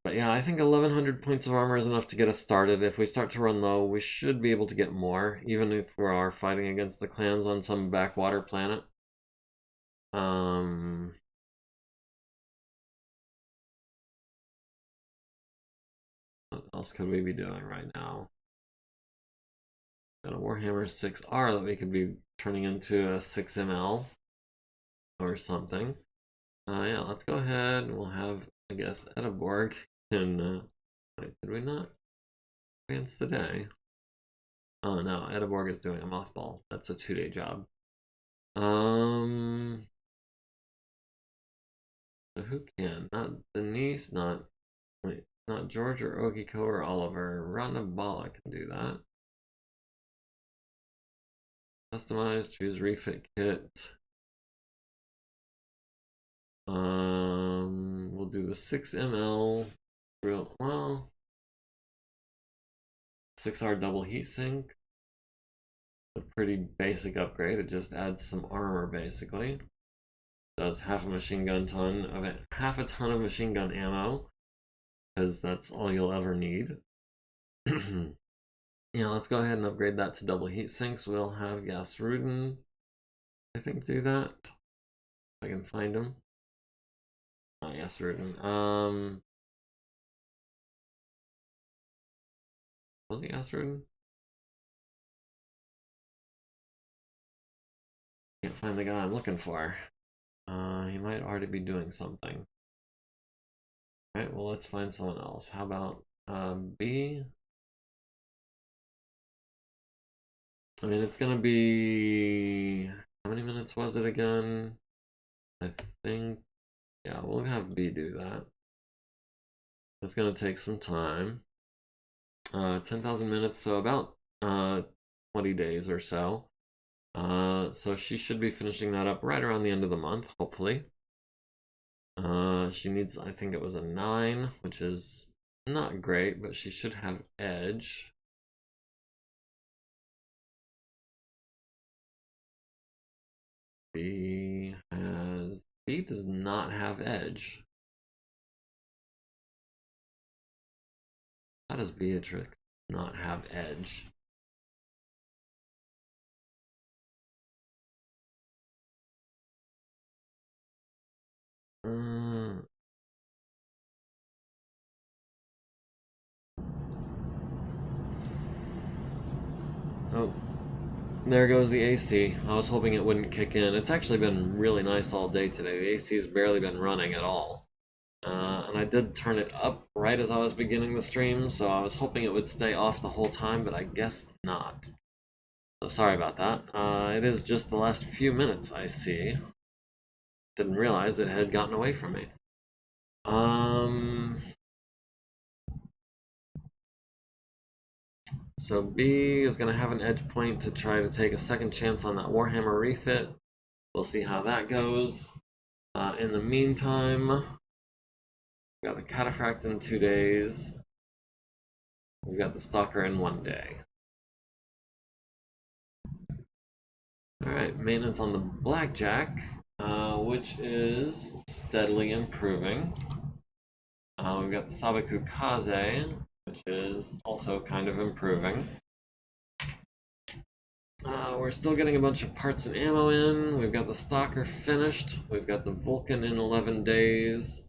But yeah, I think 1100 points of armor is enough to get us started. If we start to run low, we should be able to get more, even if we are fighting against the clans on some backwater planet. What else could we be doing right now? Got a Warhammer 6R that we could be turning into a 6ML or something. Yeah, let's go ahead and we'll have, I guess, Edeborg and, wait, did we not advance today? Oh no, Edeborg is doing a mothball. That's a 2-day job. So who can? Not Denise, not, wait, not George or Ogiko or Oliver. Ranabala can do that. Customize, choose refit kit. We'll do the 6 ml real well. 6R double heatsink. A pretty basic upgrade. It just adds some armor basically. Does half a machine gun ton of it, half a ton of machine gun ammo, because that's all you'll ever need. Yeah, let's go ahead and upgrade that to double heat sinks. We'll have Gasruden, I think, do that. If I can find him. Oh, Gasruden. Was he Gasruden? Can't find the guy I'm looking for. He might already be doing something. Alright, well, let's find someone else. How about B? I mean, it's gonna be... How many minutes was it again? I think... Yeah, we'll have B do that. It's gonna take some time. 10,000 minutes, so about 20 days or so. So she should be finishing that up right around the end of the month, hopefully. She needs, I think it was a 9, which is not great, but she should have edge. B does not have edge. How does Beatrix not have edge? Oh, there goes the AC. I was hoping it wouldn't kick in. It's actually been really nice all day today. The AC's barely been running at all. And I did turn it up right as I was beginning the stream, so I was hoping it would stay off the whole time, but I guess not. So sorry about that. It is just the last few minutes, I see. Didn't realize it had gotten away from me. So B is going to have an edge point to try to take a second chance on that Warhammer refit. We'll see how that goes. In the meantime, we got the Cataphract in 2 days. We've got the Stalker in 1 day. Alright, maintenance on the Blackjack, which is steadily improving. We've got the Sabaku Kaze, which is also kind of improving. We're still getting a bunch of parts and ammo in. We've got the Stalker finished. We've got the Vulcan in 11 days.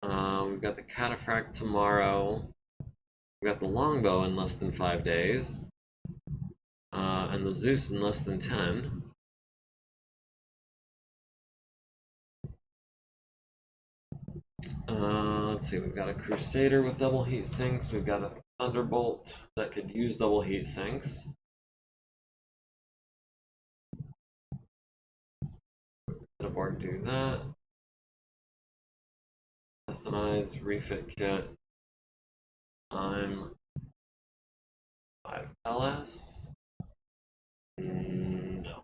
We've got the Cataphract tomorrow. We've got the Longbow in less than 5 days. And the Zeus in less than 10. Let's see, we've got a Crusader with double heat sinks. We've got a Thunderbolt that could use double heat sinks. Edeborg do that. Customize, refit kit. I'm 5 LS. No.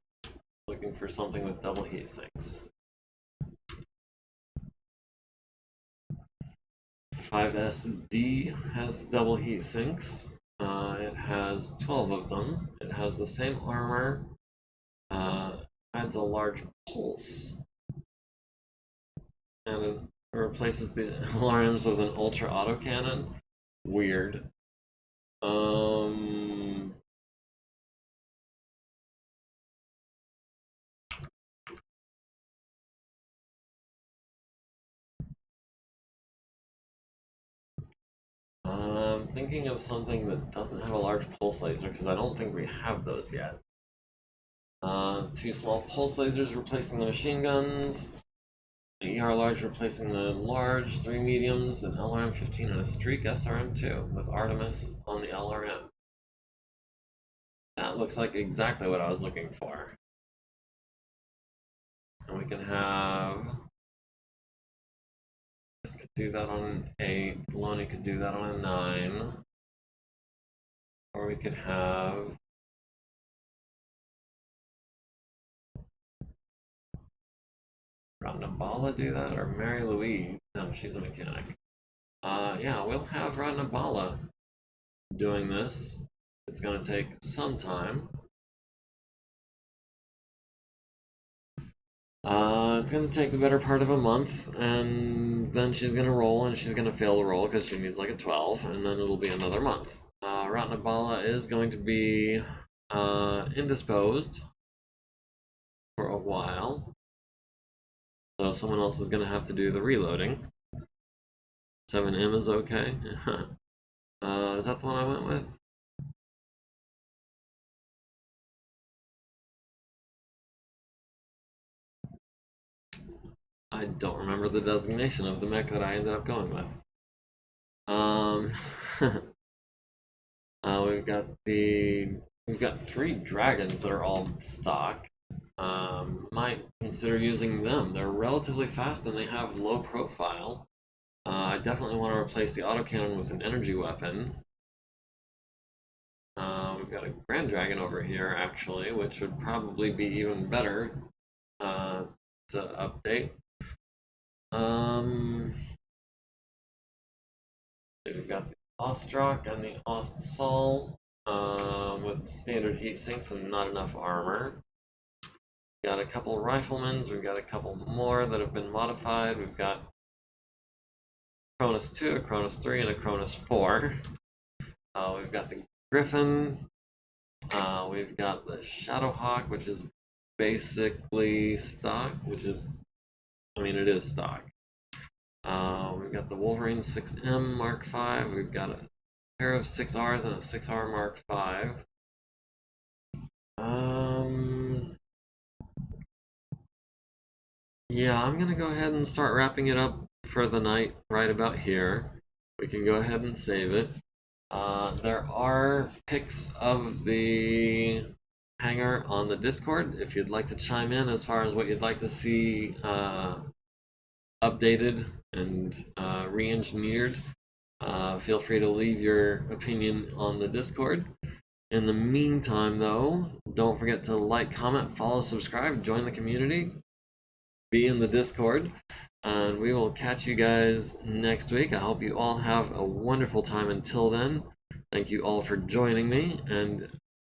Looking for something with double heat sinks. 5SD has double heat sinks. It has 12 of them. It has the same armor. Adds a large pulse. And it replaces the alarms with an ultra autocannon. Weird. I'm thinking of something that doesn't have a large pulse laser because I don't think we have those yet. 2 small pulse lasers replacing the machine guns. An ER large replacing the large, 3 mediums, an LRM 15, and a streak SRM 2 with Artemis on the LRM. That looks like exactly what I was looking for. And we can have... This could do that on an 8, Lonnie could do that on a 9. Or we could have... Ratnabala do that, or Mary Louise? No, she's a mechanic. Yeah, we'll have Ratnabala doing this. It's going to take some time. It's going to take the better part of a month, and then she's going to roll, and she's going to fail the roll because she needs like a 12, and then it'll be another month. Ratnabala is going to be indisposed for a while, so someone else is going to have to do the reloading. 7M is okay. Is that the one I went with? I don't remember the designation of the mech that I ended up going with. We've got 3 dragons that are all stock. Might consider using them. They're relatively fast and they have low profile. I definitely want to replace the autocannon with an energy weapon. We've got a Grand Dragon over here, actually, which would probably be even better to update. We've got the Ostrak and the Ostsol with standard heat sinks and not enough armor. We've got a couple riflemen, we've got a couple more that have been modified. We've got Cronus 2, a Cronus 3, and a Cronus 4. We've got the Griffin. We've got the Shadowhawk, which is basically stock, which is, I mean, it is stock. We've got the Wolverine 6M Mark V. We've got a pair of 6Rs and a 6R Mark V. Yeah, I'm gonna go ahead and start wrapping it up for the night right about here. We can go ahead and save it. There are pics of the hangar on the Discord if you'd like to chime in as far as what you'd like to see updated and re-engineered. Feel free to leave your opinion on the Discord. In the meantime, though, don't forget to like, comment, follow, subscribe, join the community, be in the Discord, and we will catch you guys next week. I hope you all have a wonderful time until then. Thank you all for joining me, and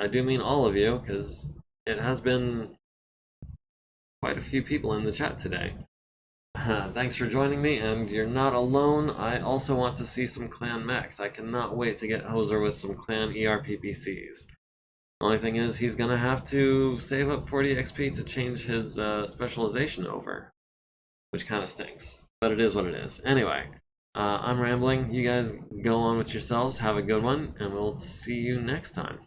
I do mean all of you, because it has been quite a few people in the chat today. Thanks for joining me, and you're not alone. I also want to see some clan mechs. I cannot wait to get Hoser with some clan ERPPCs. Only thing is, he's gonna have to save up 40 XP to change his specialization over, which kind of stinks, but it is what it is. Anyway, I'm rambling. You guys go on with yourselves. Have a good one, and we'll see you next time.